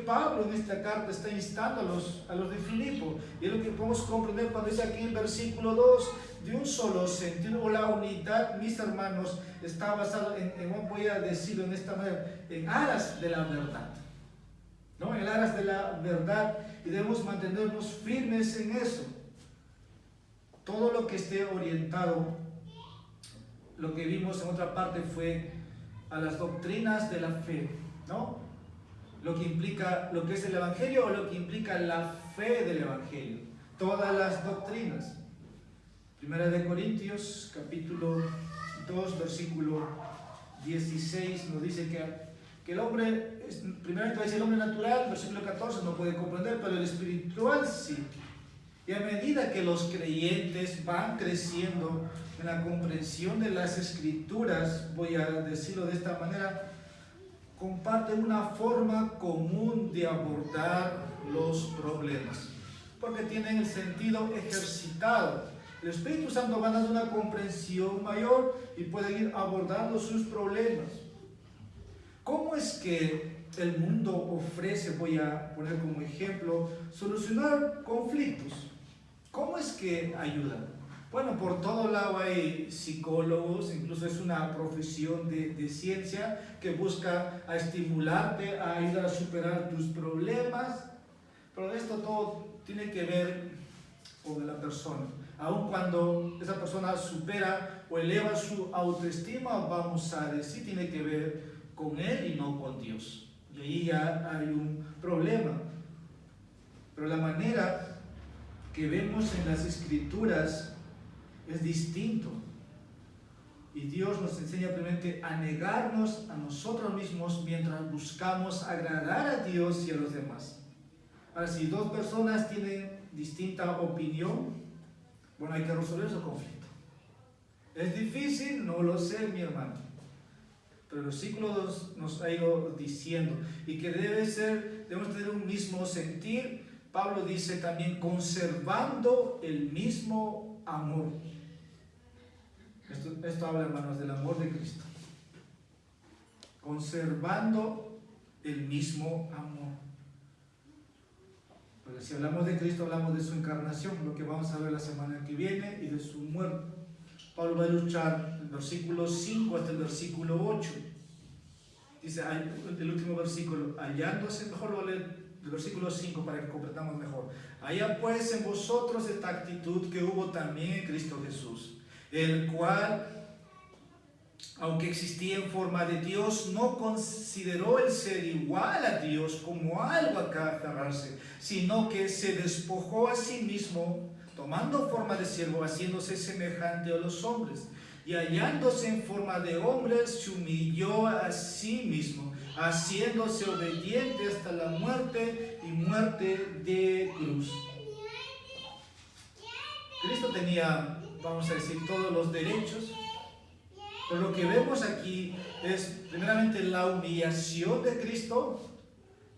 Pablo en esta carta está instando a los de Filipo, y es lo que podemos comprender cuando dice aquí en versículo 2, de un solo sentido, o la unidad, mis hermanos, está basada voy a decirlo en esta manera, en aras de la verdad, ¿no? En aras de la verdad, y debemos mantenernos firmes en eso. Todo lo que esté orientado, lo que vimos en otra parte fue a las doctrinas de la fe, ¿no? Lo que implica lo que es el Evangelio o lo que implica la fe del Evangelio. Todas las doctrinas. Primera de Corintios, capítulo 2, versículo 16, nos dice que el hombre, primeramente va a decir el hombre natural, versículo 14, no puede comprender, pero el espiritual sí. Y a medida que los creyentes van creciendo en la comprensión de las Escrituras, voy a decirlo de esta manera, comparten una forma común de abordar los problemas, porque tienen el sentido ejercitado. El Espíritu Santo va dando una comprensión mayor y puede ir abordando sus problemas. ¿Cómo es que el mundo ofrece, voy a poner como ejemplo, solucionar conflictos? ¿Cómo es que ayudan? Bueno, por todo lado hay psicólogos, incluso es una profesión de ciencia que busca a estimularte, a ayudar a superar tus problemas, pero esto todo tiene que ver con la persona. Aun cuando esa persona supera o eleva su autoestima, vamos a decir, tiene que ver con él y no con Dios. Y ahí ya hay un problema. Pero la manera que vemos en las Escrituras es distinto. Y Dios nos enseña primeramente a negarnos a nosotros mismos mientras buscamos agradar a Dios y a los demás. Ahora, si dos personas tienen distinta opinión, bueno, hay que resolver su conflicto. ¿Es difícil? No lo sé, mi hermano. Pero el versículo 2 nos ha ido diciendo, y que debemos tener un mismo sentir. Pablo dice también, conservando el mismo amor. Esto habla, hermanos, del amor de Cristo. Conservando el mismo amor. Porque si hablamos de Cristo, hablamos de su encarnación, lo que vamos a ver la semana que viene, y de su muerte. Pablo va a luchar del versículo 5 hasta el versículo 8. Dice el último versículo, hallándose, mejor lo leo el versículo 5 para que comprendamos mejor. Haya pues en vosotros esta actitud que hubo también en Cristo Jesús, el cual, aunque existía en forma de Dios, no consideró el ser igual a Dios como algo a que aferrarse, sino que se despojó a sí mismo, tomando forma de siervo, haciéndose semejante a los hombres. Y hallándose en forma de hombre, se humilló a sí mismo, haciéndose obediente hasta la muerte y muerte de cruz. Cristo tenía, vamos a decir, todos los derechos, pero lo que vemos aquí es primeramente la humillación de Cristo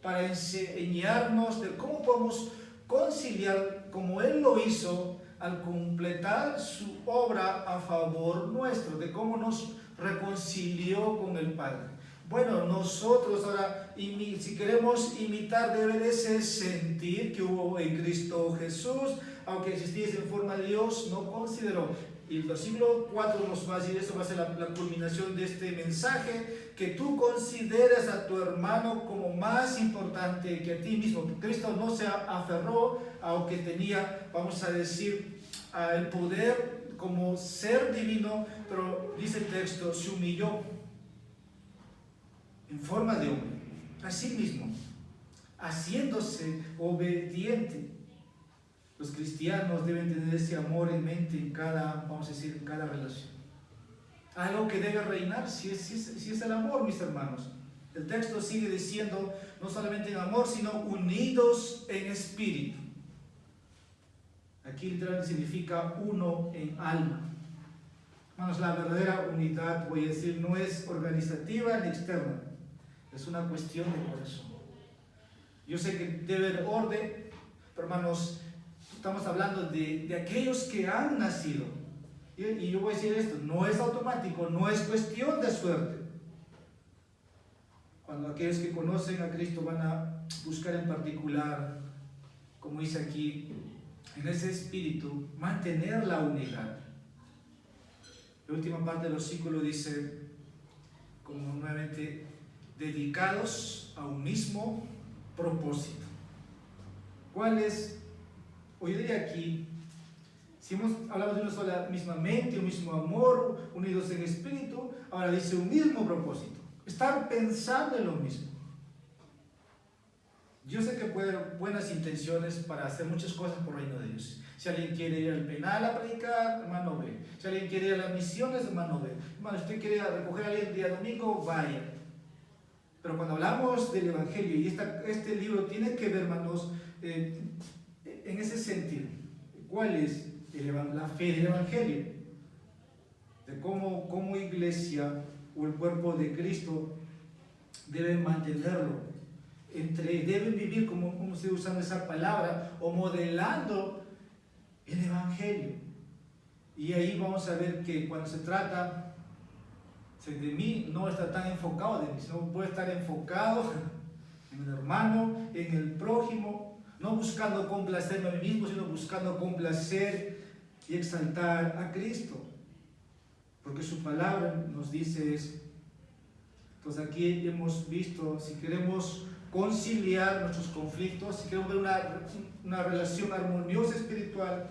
para enseñarnos de cómo podemos conciliar, como Él lo hizo, al completar su obra a favor nuestro, de cómo nos reconcilió con el Padre. Bueno, nosotros ahora, si queremos imitar, debe de ese sentir que hubo en Cristo Jesús, aunque existiese en forma de Dios, no consideró. Y el versículo 4 nos va a decir, eso va a ser la culminación de este mensaje, que tú consideres a tu hermano como más importante que a ti mismo. Cristo no se aferró, aunque tenía, vamos a decir, el poder como ser divino, pero dice el texto, se humilló en forma de hombre, a sí mismo, haciéndose obediente. Los cristianos deben tener ese amor en mente en cada, vamos a decir, en cada relación. Algo que debe reinar, si es el amor, mis hermanos. El texto sigue diciendo, no solamente en amor, sino unidos en espíritu. Aquí literalmente significa uno en alma. Hermanos, la verdadera unidad, voy a decir, no es organizativa ni externa. Es una cuestión de corazón. Yo sé que debe haber orden, pero hermanos, estamos hablando de aquellos que han nacido. Y yo voy a decir esto, no es automático, no es cuestión de suerte. Cuando aquellos que conocen a Cristo van a buscar en particular, como dice aquí, en ese espíritu, mantener la unidad. La última parte del versículo dice, como nuevamente, dedicados a un mismo propósito. ¿Cuál es? Hoy diría aquí, si hablamos de una sola misma mente, un mismo amor, unidos en espíritu, ahora dice un mismo propósito. Estar pensando en lo mismo. Yo sé que puede haber buenas intenciones para hacer muchas cosas por el reino de Dios. Si alguien quiere ir al penal a predicar, hermano, ve. Si alguien quiere ir a las misiones, hermano, ve. Hermano, si usted quiere recoger a alguien el día domingo, vaya. Pero cuando hablamos del Evangelio, y este libro tiene que ver, hermanos, en ese sentido. ¿Cuál es la fe del Evangelio? De cómo iglesia o el cuerpo de Cristo deben mantenerlo. Deben vivir, como se usa esa palabra, o modelando el Evangelio. Y ahí vamos a ver que cuando se trata de mí, no está tan enfocado de mí, sino puede estar enfocado en el hermano, en el prójimo, no buscando complacerme a mí mismo, sino buscando complacer y exaltar a Cristo. Porque su palabra nos dice eso. Entonces aquí hemos visto, si queremos conciliar nuestros conflictos, si queremos ver una relación armoniosa espiritual,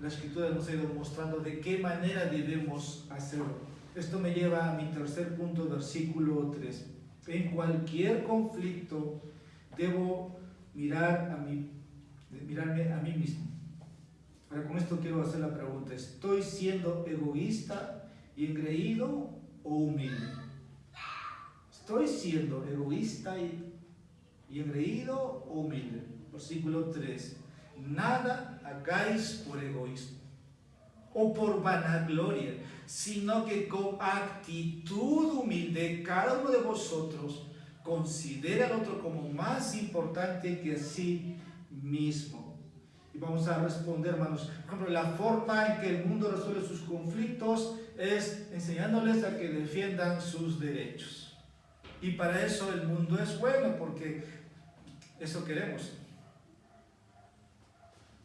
la Escritura nos ha ido mostrando de qué manera debemos hacerlo. Esto me lleva a mi tercer punto, versículo 3. En cualquier conflicto debo mirarme a mí mismo. Ahora con esto quiero hacer la pregunta, ¿estoy siendo egoísta y engreído o humilde? ¿Estoy siendo egoísta y engreído o humilde? Versículo 3. Nada hagáis por egoísmo o por vanagloria, sino que con actitud humilde cada uno de vosotros considera al otro como más importante que a sí mismo. Y vamos a responder, hermanos. Por ejemplo, la forma en que el mundo resuelve sus conflictos es enseñándoles a que defiendan sus derechos. Y para eso el mundo es bueno, porque eso queremos.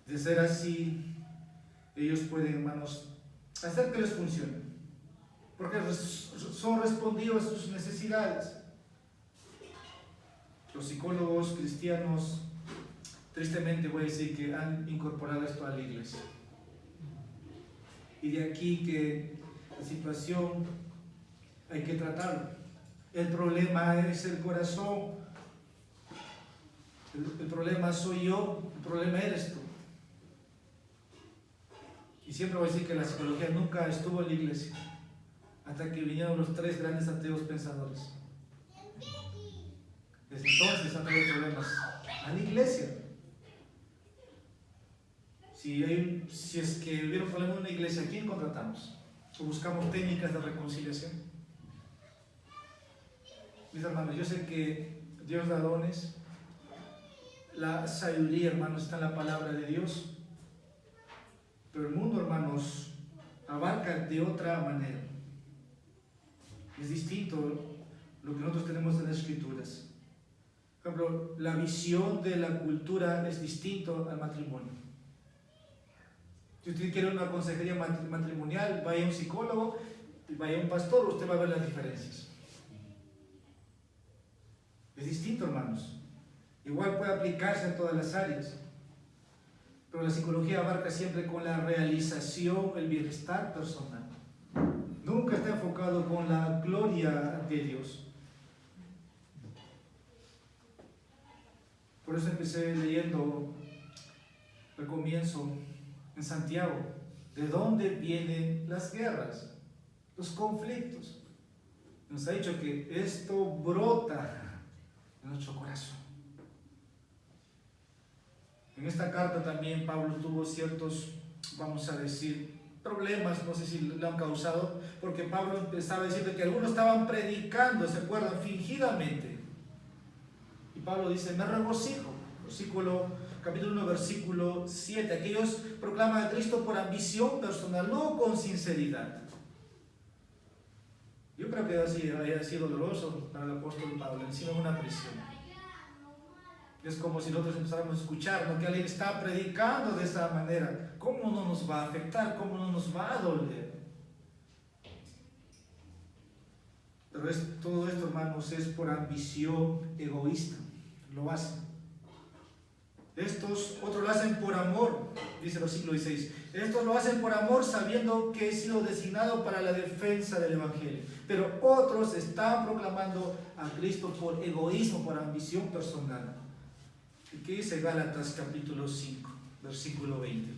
De ser así, ellos pueden, hermanos, hacer que les funcione, porque son respondidos a sus necesidades. Los psicólogos cristianos, tristemente voy a decir que han incorporado esto a la iglesia. Y de aquí que la situación hay que tratarlo. El problema es el corazón. El problema soy yo, el problema eres tú. Y siempre voy a decir que la psicología nunca estuvo en la iglesia, hasta que vinieron los 3 grandes ateos pensadores. Desde entonces han habido problemas a la iglesia. Si es que hubiera un problema en una iglesia, ¿a quién contratamos? ¿O buscamos técnicas de reconciliación? Mis hermanos, yo sé que Dios da dones. La sabiduría, hermanos, está en la palabra de Dios. Pero el mundo, hermanos, abarca de otra manera. Es distinto lo que nosotros tenemos en las Escrituras. Por ejemplo, la visión de la cultura es distinto al matrimonio. Si usted quiere una consejería matrimonial, vaya a un psicólogo y vaya a un pastor, usted va a ver las diferencias. Es distinto, hermanos. Igual puede aplicarse en todas las áreas. Pero la psicología abarca siempre con la realización, el bienestar personal. Nunca está enfocado con la gloria de Dios. Por eso empecé leyendo al comienzo en Santiago, ¿de dónde vienen las guerras, los conflictos? Nos ha dicho que esto brota en nuestro corazón. En esta carta también Pablo tuvo ciertos, vamos a decir, problemas, no sé si lo han causado, porque Pablo empezaba diciendo que algunos estaban predicando, ¿se acuerdan? Fingidamente. Y Pablo dice, me regocijo, capítulo 1, versículo 7, aquellos proclaman a Cristo por ambición personal, no con sinceridad. Yo creo que así haya sido doloroso para el apóstol Pablo, encima de una prisión. Es como si nosotros empezáramos a escuchar, ¿no?, que alguien está predicando de esa manera. ¿Cómo no nos va a afectar? ¿Cómo no nos va a doler? Pero todo esto, hermanos, es por ambición egoísta. Lo hacen. Estos otros lo hacen por amor, dice el versículo 16. Estos lo hacen por amor sabiendo que he sido designado para la defensa del Evangelio. Pero otros están proclamando a Cristo por egoísmo, por ambición personal. ¿Qué dice Gálatas capítulo 5, versículo 20?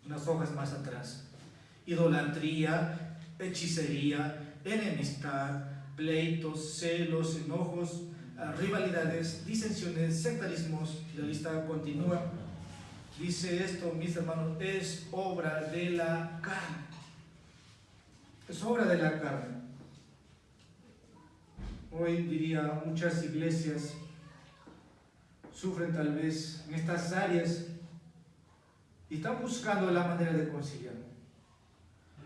Unas hojas más atrás. Idolatría, hechicería, enemistad, pleitos, celos, enojos, rivalidades, disensiones, sectarismos. La lista continúa. Dice esto, mis hermanos, es obra de la carne. Es obra de la carne. Hoy diría muchas iglesias sufren tal vez en estas áreas y están buscando la manera de conciliar.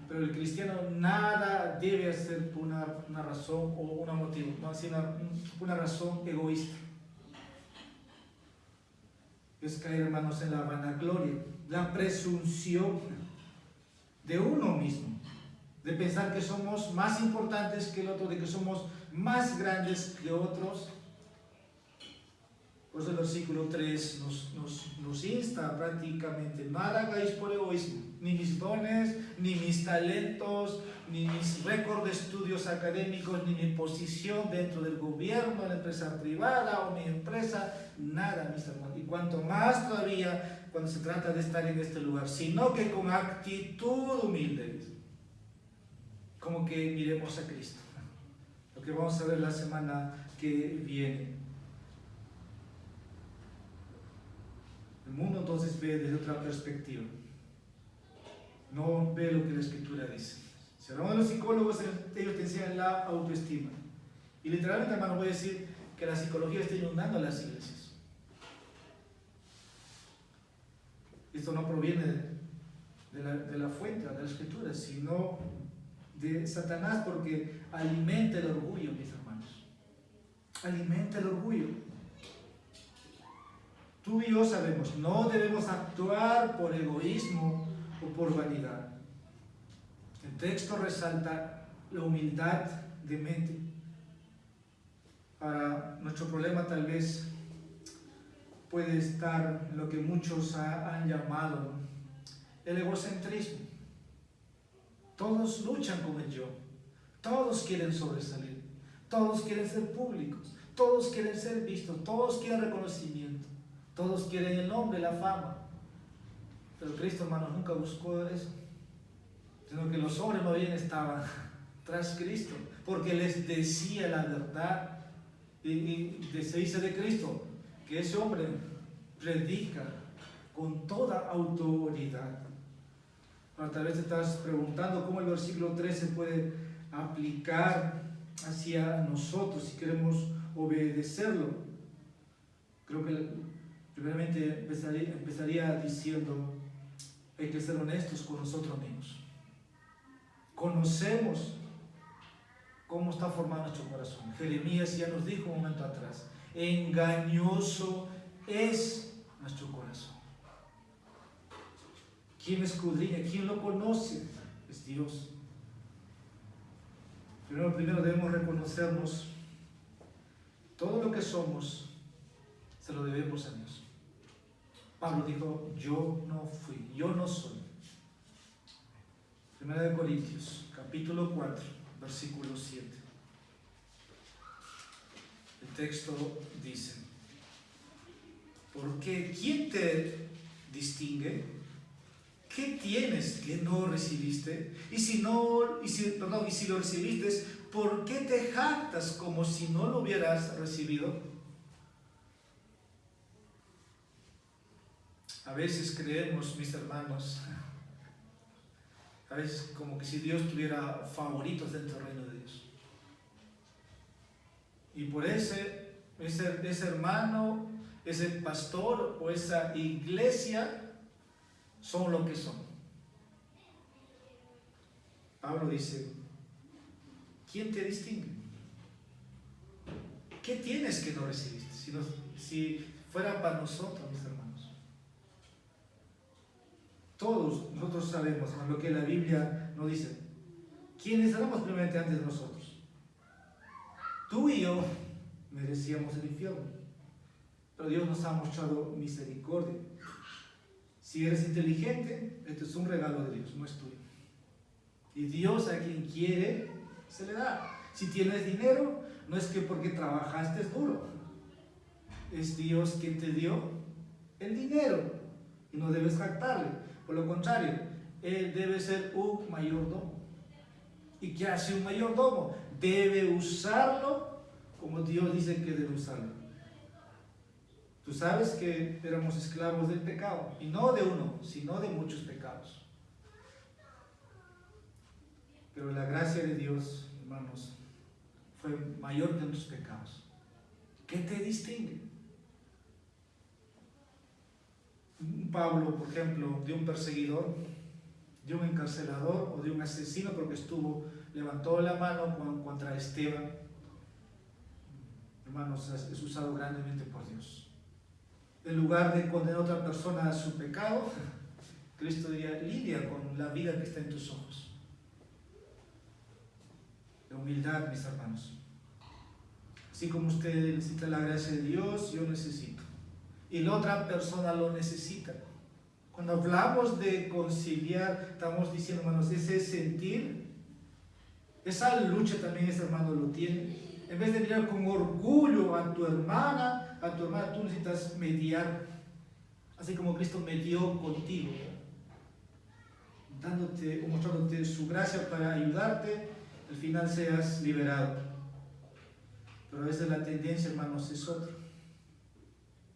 Pero el cristiano nada debe hacer por una razón o un motivo, no, sino una razón egoísta. Es caer, hermanos, en la vanagloria, la presunción de uno mismo, de pensar que somos más importantes que el otro, de que somos más grandes que otros. Por eso el versículo 3 nos insta prácticamente, nada hagáis por egoísmo, ni mis dones, ni mis talentos, ni mis récords de estudios académicos, ni mi posición dentro del gobierno, la empresa privada o mi empresa, nada, mis hermanos. Y cuanto más todavía cuando se trata de estar en este lugar, sino que con actitud humilde, como que miremos a Cristo, lo que vamos a ver la semana que viene. El mundo entonces ve desde otra perspectiva, no ve lo que la Escritura dice. Si hablamos de los psicólogos, ellos te enseñan la autoestima. Y literalmente, hermano, voy a decir que la psicología está inundando a las iglesias. Esto no proviene de la fuente, de la Escritura, sino de Satanás, porque alimenta el orgullo, mis hermanos. Alimenta el orgullo. Tú y yo sabemos, no debemos actuar por egoísmo o por vanidad. texto resalta la humildad de mente. Para nuestro problema tal vez puede estar lo que muchos han llamado el egocentrismo. Todos luchan con el yo, todos quieren sobresalir, todos quieren ser públicos, todos quieren ser vistos, todos quieren reconocimiento, todos quieren el nombre, la fama. Pero Cristo, hermanos, nunca buscó eso, sino que los hombres más bien estaban tras Cristo, porque les decía la verdad. Y se dice de Cristo que ese hombre predica con toda autoridad. Ahora, tal vez te estás preguntando cómo el versículo 13 puede aplicar hacia nosotros si queremos obedecerlo. Creo que primeramente empezaría diciendo: hay que ser honestos con nosotros mismos. Conocemos cómo está formado nuestro corazón. Jeremías ya nos dijo un momento atrás: engañoso es nuestro corazón. ¿Quién escudriña? ¿Quién lo conoce? Es Dios. Primero debemos reconocernos. Todo lo que somos se lo debemos a Dios. Pablo dijo: yo no fui, yo no soy. 1 Corintios, capítulo 4, versículo 7. El texto dice: porque ¿quién te distingue? ¿Qué tienes que no recibiste? Y si lo recibiste, ¿por qué te jactas como si no lo hubieras recibido? A veces creemos, mis hermanos, a veces como que si Dios tuviera favoritos dentro del reino de Dios. Y por ese hermano, ese pastor o esa iglesia son lo que son. Pablo dice: ¿quién te distingue? ¿Qué tienes que no recibiste? Si fuera para nosotros, mis hermanos. Todos nosotros sabemos lo que la Biblia nos dice. ¿Quiénes éramos primeramente antes de nosotros? Tú y yo merecíamos el infierno, pero Dios nos ha mostrado misericordia. Si eres inteligente, esto es un regalo de Dios, no es tuyo. Y Dios a quien quiere, se le da. Si tienes dinero, no es que porque trabajaste duro. Es Dios quien te dio el dinero. Y no debes jactarle. Por lo contrario, Él debe ser un mayordomo. ¿Y qué hace un mayordomo? Debe usarlo como Dios dice que debe usarlo. Tú sabes que éramos esclavos del pecado, y no de uno, sino de muchos pecados. Pero la gracia de Dios, hermanos, fue mayor que nuestros pecados. ¿Qué te distingue? Pablo, por ejemplo, de un perseguidor, de un encarcelador o de un asesino, porque levantó la mano contra Esteban. Hermanos, es usado grandemente por Dios. En lugar de condenar a otra persona a su pecado, Cristo diría: lidia con la vida que está en tus ojos. La humildad, mis hermanos. Así como usted necesita la gracia de Dios, yo necesito. Y la otra persona lo necesita. Cuando hablamos de conciliar, estamos diciendo, hermanos, ese sentir, esa lucha también ese hermano lo tiene. En vez de mirar con orgullo a tu hermana, tú necesitas mediar, así como Cristo medió contigo, dándote o mostrándote su gracia para ayudarte, al final seas liberado. Pero a veces la tendencia, hermanos, es otra.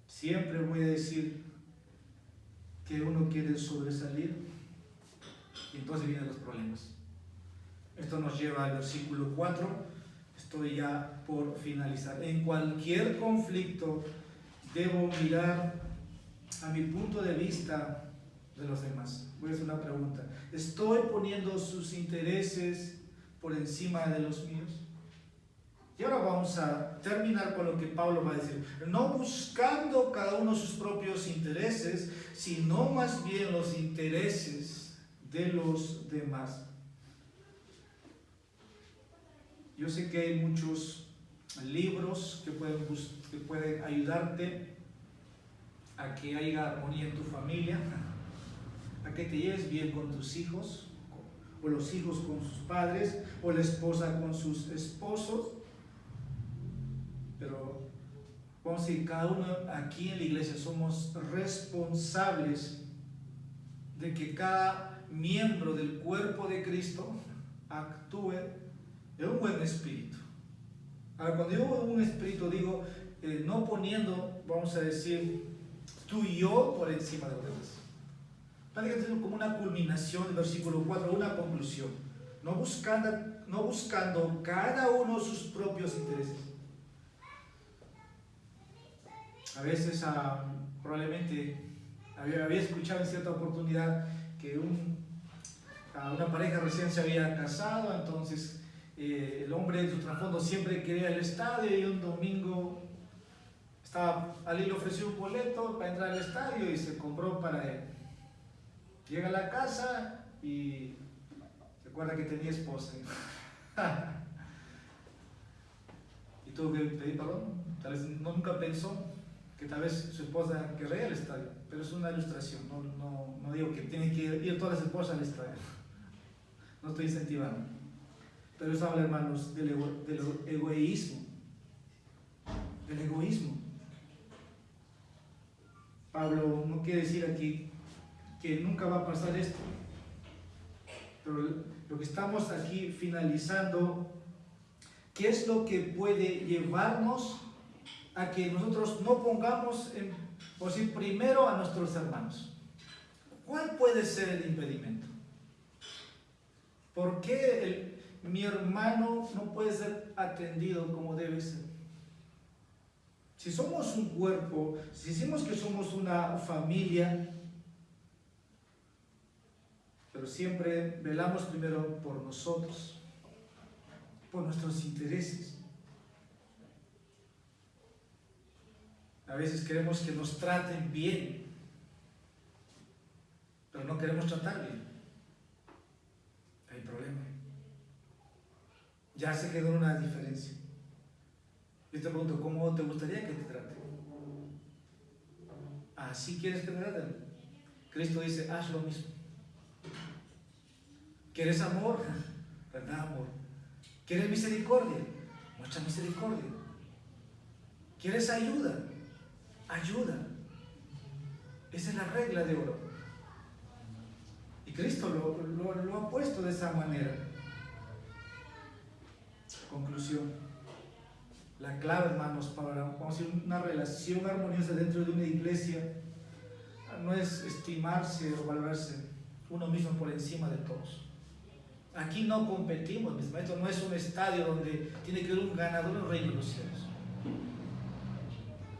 Siempre voy a decir que uno quiere sobresalir y entonces vienen los problemas. Esto nos lleva al versículo 4. Estoy ya por finalizar. En cualquier conflicto debo mirar a mi punto de vista de los demás. Voy a hacer una pregunta. ¿Estoy poniendo sus intereses por encima de los míos? Y ahora vamos a terminar con lo que Pablo va a decir. No buscando cada uno sus propios intereses, sino más bien los intereses de los demás. Yo sé que hay muchos libros que pueden ayudarte a que haya armonía en tu familia, a que te lleves bien con tus hijos, o los hijos con sus padres, o la esposa con sus esposos. Pero vamos a decir, cada uno aquí en la iglesia somos responsables de que cada miembro del cuerpo de Cristo actúe en un buen espíritu. Ahora, cuando digo un espíritu, digo no poniendo, vamos a decir, tú y yo por encima de los demás. Prácticamente como una culminación del versículo 4, una conclusión. No buscando cada uno sus propios intereses. A veces, probablemente, había escuchado en cierta oportunidad que una pareja recién se había casado, entonces el hombre en su trasfondo siempre quería el estadio y un domingo Ali le ofreció un boleto para entrar al estadio y se compró para él. Llega a la casa y se acuerda que tenía esposa. Y tuvo que pedir perdón. Tal vez nunca pensó que tal vez su esposa querría el estadio, pero es una ilustración. No digo que tienen que ir todas las esposas al estadio. No estoy incentivando. Pero eso habla, hermanos, del egoísmo. El egoísmo. Pablo no quiere decir aquí que nunca va a pasar esto. Pero lo que estamos aquí finalizando, ¿qué es lo que puede llevarnos a que nosotros no pongamos primero a nuestros hermanos? ¿Cuál puede ser el impedimento? ¿Por qué mi hermano no puede ser atendido como debe ser? Si somos un cuerpo, si decimos que somos una familia, pero siempre velamos primero por nosotros, por nuestros intereses. A veces queremos que nos traten bien, pero no queremos tratar bien. Hay problema. Ya se quedó una diferencia. Yo te pregunto, ¿cómo te gustaría que te traten? ¿Así quieres que te traten? Cristo dice, haz lo mismo. ¿Quieres amor? ¿Verdad, amor? ¿Quieres misericordia? Mucha misericordia. ¿Quieres ayuda? Ayuda. Esa es la regla de oro. Y Cristo lo ha puesto de esa manera. Conclusión. La clave, hermanos, para vamos a decir, una relación armoniosa dentro de una iglesia no es estimarse o valorarse uno mismo por encima de todos. Aquí no competimos, mis hermanos. Esto no es un estadio donde tiene que haber un ganador en el reino de los cielos.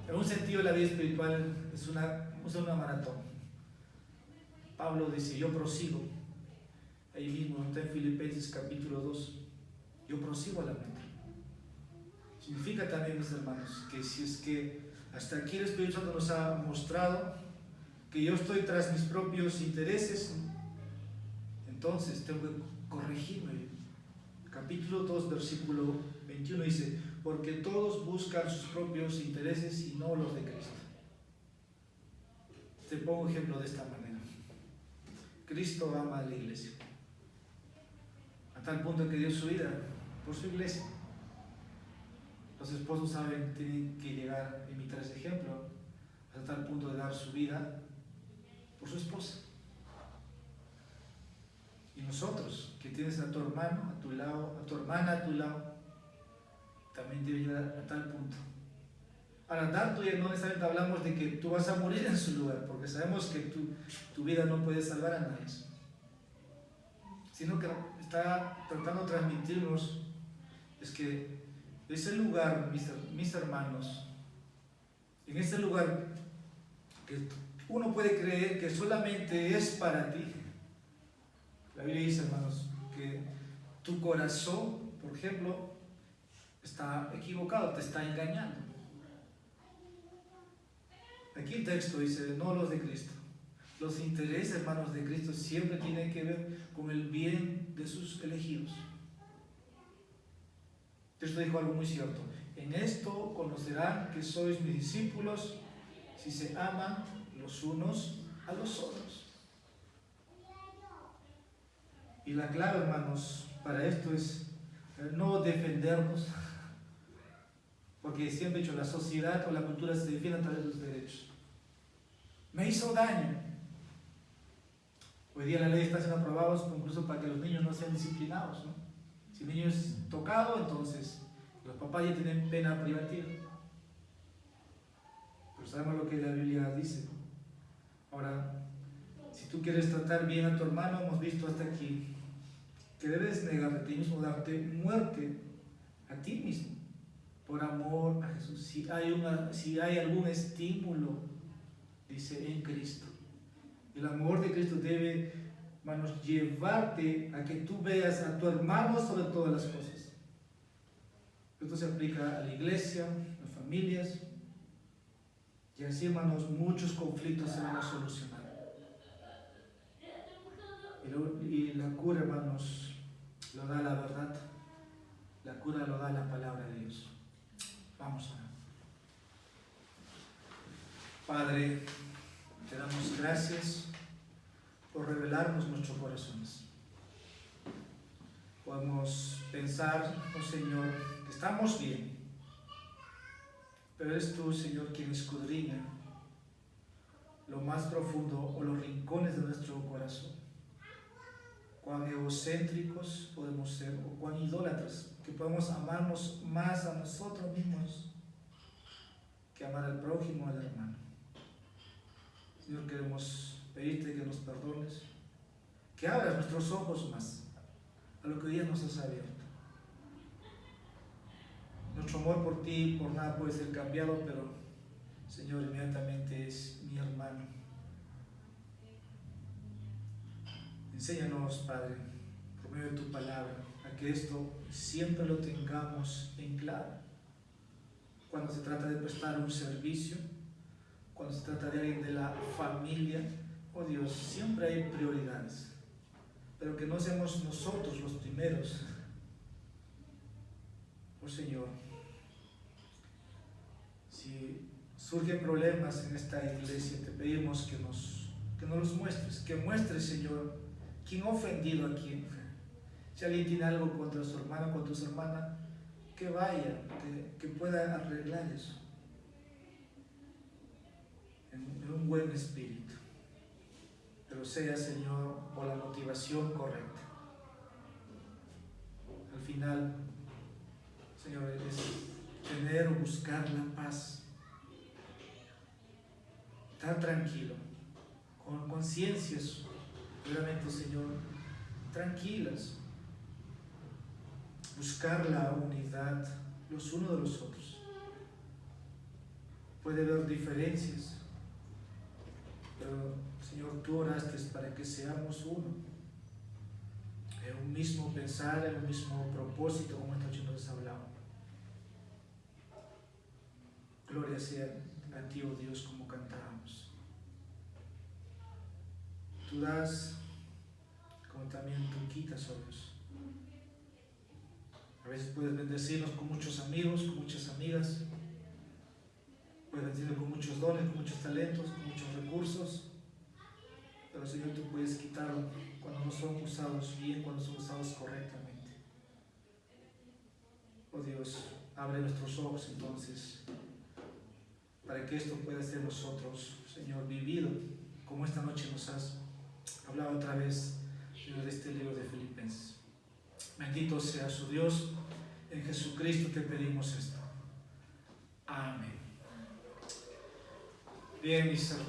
En un sentido, la vida espiritual es una maratón. Pablo dice, yo prosigo. Ahí mismo está en Filipenses capítulo 2. Yo prosigo a la meta. Significa también, mis hermanos, que si es que hasta aquí el Espíritu Santo nos ha mostrado que yo estoy tras mis propios intereses, entonces tengo que corregirme. Capítulo 2, versículo 21 dice, porque todos buscan sus propios intereses y no los de Cristo. Te pongo ejemplo de esta manera. Cristo ama a la iglesia, a tal punto que dio su vida por su iglesia. Los esposos saben que tienen que llegar a imitar ese ejemplo, hasta tal punto de dar su vida por su esposa. Y nosotros, que tienes a tu hermano a tu lado, a tu hermana a tu lado, también debe llegar a tal punto. Ahora, dar tu vida no necesariamente hablamos de que tú vas a morir en su lugar, porque sabemos que tu vida no puede salvar a nadie, sino que está tratando de transmitirnos es que ese lugar, mis hermanos, en ese lugar que uno puede creer que solamente es para ti. La Biblia dice, hermanos, que tu corazón, por ejemplo, está equivocado, te está engañando. Aquí el texto dice, no los de Cristo. Los intereses, hermanos, de Cristo siempre tienen que ver con el bien de sus elegidos. Cristo dijo algo muy cierto: en esto conocerán que sois mis discípulos, si se aman los unos a los otros. Y la clave, hermanos, para esto es no defendernos, porque siempre he dicho, la sociedad o la cultura se defiende a través de los derechos. Me hizo daño. Hoy día la ley está siendo aprobada incluso para que los niños no sean disciplinados, ¿no? Si el niño es tocado, entonces los papás ya tienen pena privativa. Pero sabemos lo que la Biblia dice. Ahora, si tú quieres tratar bien a tu hermano, hemos visto hasta aquí que debes negarte a ti mismo, darte muerte a ti mismo por amor a Jesús. Si hay algún estímulo, dice, en Cristo. El amor de Cristo debe, hermanos, llevarte a que tú veas a tu hermano sobre todas las cosas. Esto se aplica a la iglesia, a las familias, y así, hermanos, muchos conflictos se van a solucionar. Y la cura, hermanos, lo da la verdad. La cura lo da la palabra de Dios. Vamos a orar. Padre, te damos gracias por revelarnos nuestros corazones. Podemos pensar, oh Señor, que estamos bien, pero eres tú, Señor, quien escudriña lo más profundo o los rincones de nuestro corazón. Cuán egocéntricos podemos ser o cuán idólatras, que podemos amarnos más a nosotros mismos que amar al prójimo, al hermano. Señor, queremos pedirte que nos perdones, que abras nuestros ojos más a lo que hoy día nos has abierto. Nuestro amor por ti, por nada puede ser cambiado, pero, Señor, inmediatamente es mi hermano. Enséñanos, Padre, por medio de tu palabra, a que esto siempre lo tengamos en claro. Cuando se trata de prestar un servicio, cuando se trata de alguien de la familia, oh Dios, siempre hay prioridades, pero que no seamos nosotros los primeros. Oh Señor, si surgen problemas en esta iglesia, te pedimos que nos los muestres, que muestres, Señor, quién ha ofendido a quién. Si alguien tiene algo contra su hermano, contra su hermana, que vaya, que pueda arreglar eso en un buen espíritu, pero sea, Señor, por la motivación correcta. Al final, Señor, es tener o buscar la paz, estar tranquilo, con conciencias realmente, Señor, tranquilas, buscar la unidad los unos de los otros. Puede haber diferencias, pero, Señor, tú oraste para que seamos uno, en un mismo pensar, en un mismo propósito, como esta noche nos has hablado. Gloria sea a ti, oh Dios, como cantábamos. Tú das, como también tú quitas, oh Dios. A veces puedes bendecirnos con muchos amigos, con muchas amigas. Puedes bendecirnos con muchos dones, con muchos talentos, con muchos recursos. Pero, Señor, tú puedes quitarlo cuando no son usados bien, cuando son usados correctamente. Oh Dios, abre nuestros ojos entonces, para que esto pueda ser nosotros, Señor, vivido, como esta noche nos has hablado otra vez, Señor, de este libro de Filipenses. Bendito sea su Dios, en Jesucristo te pedimos esto. Amén. Bien, mis hermanos.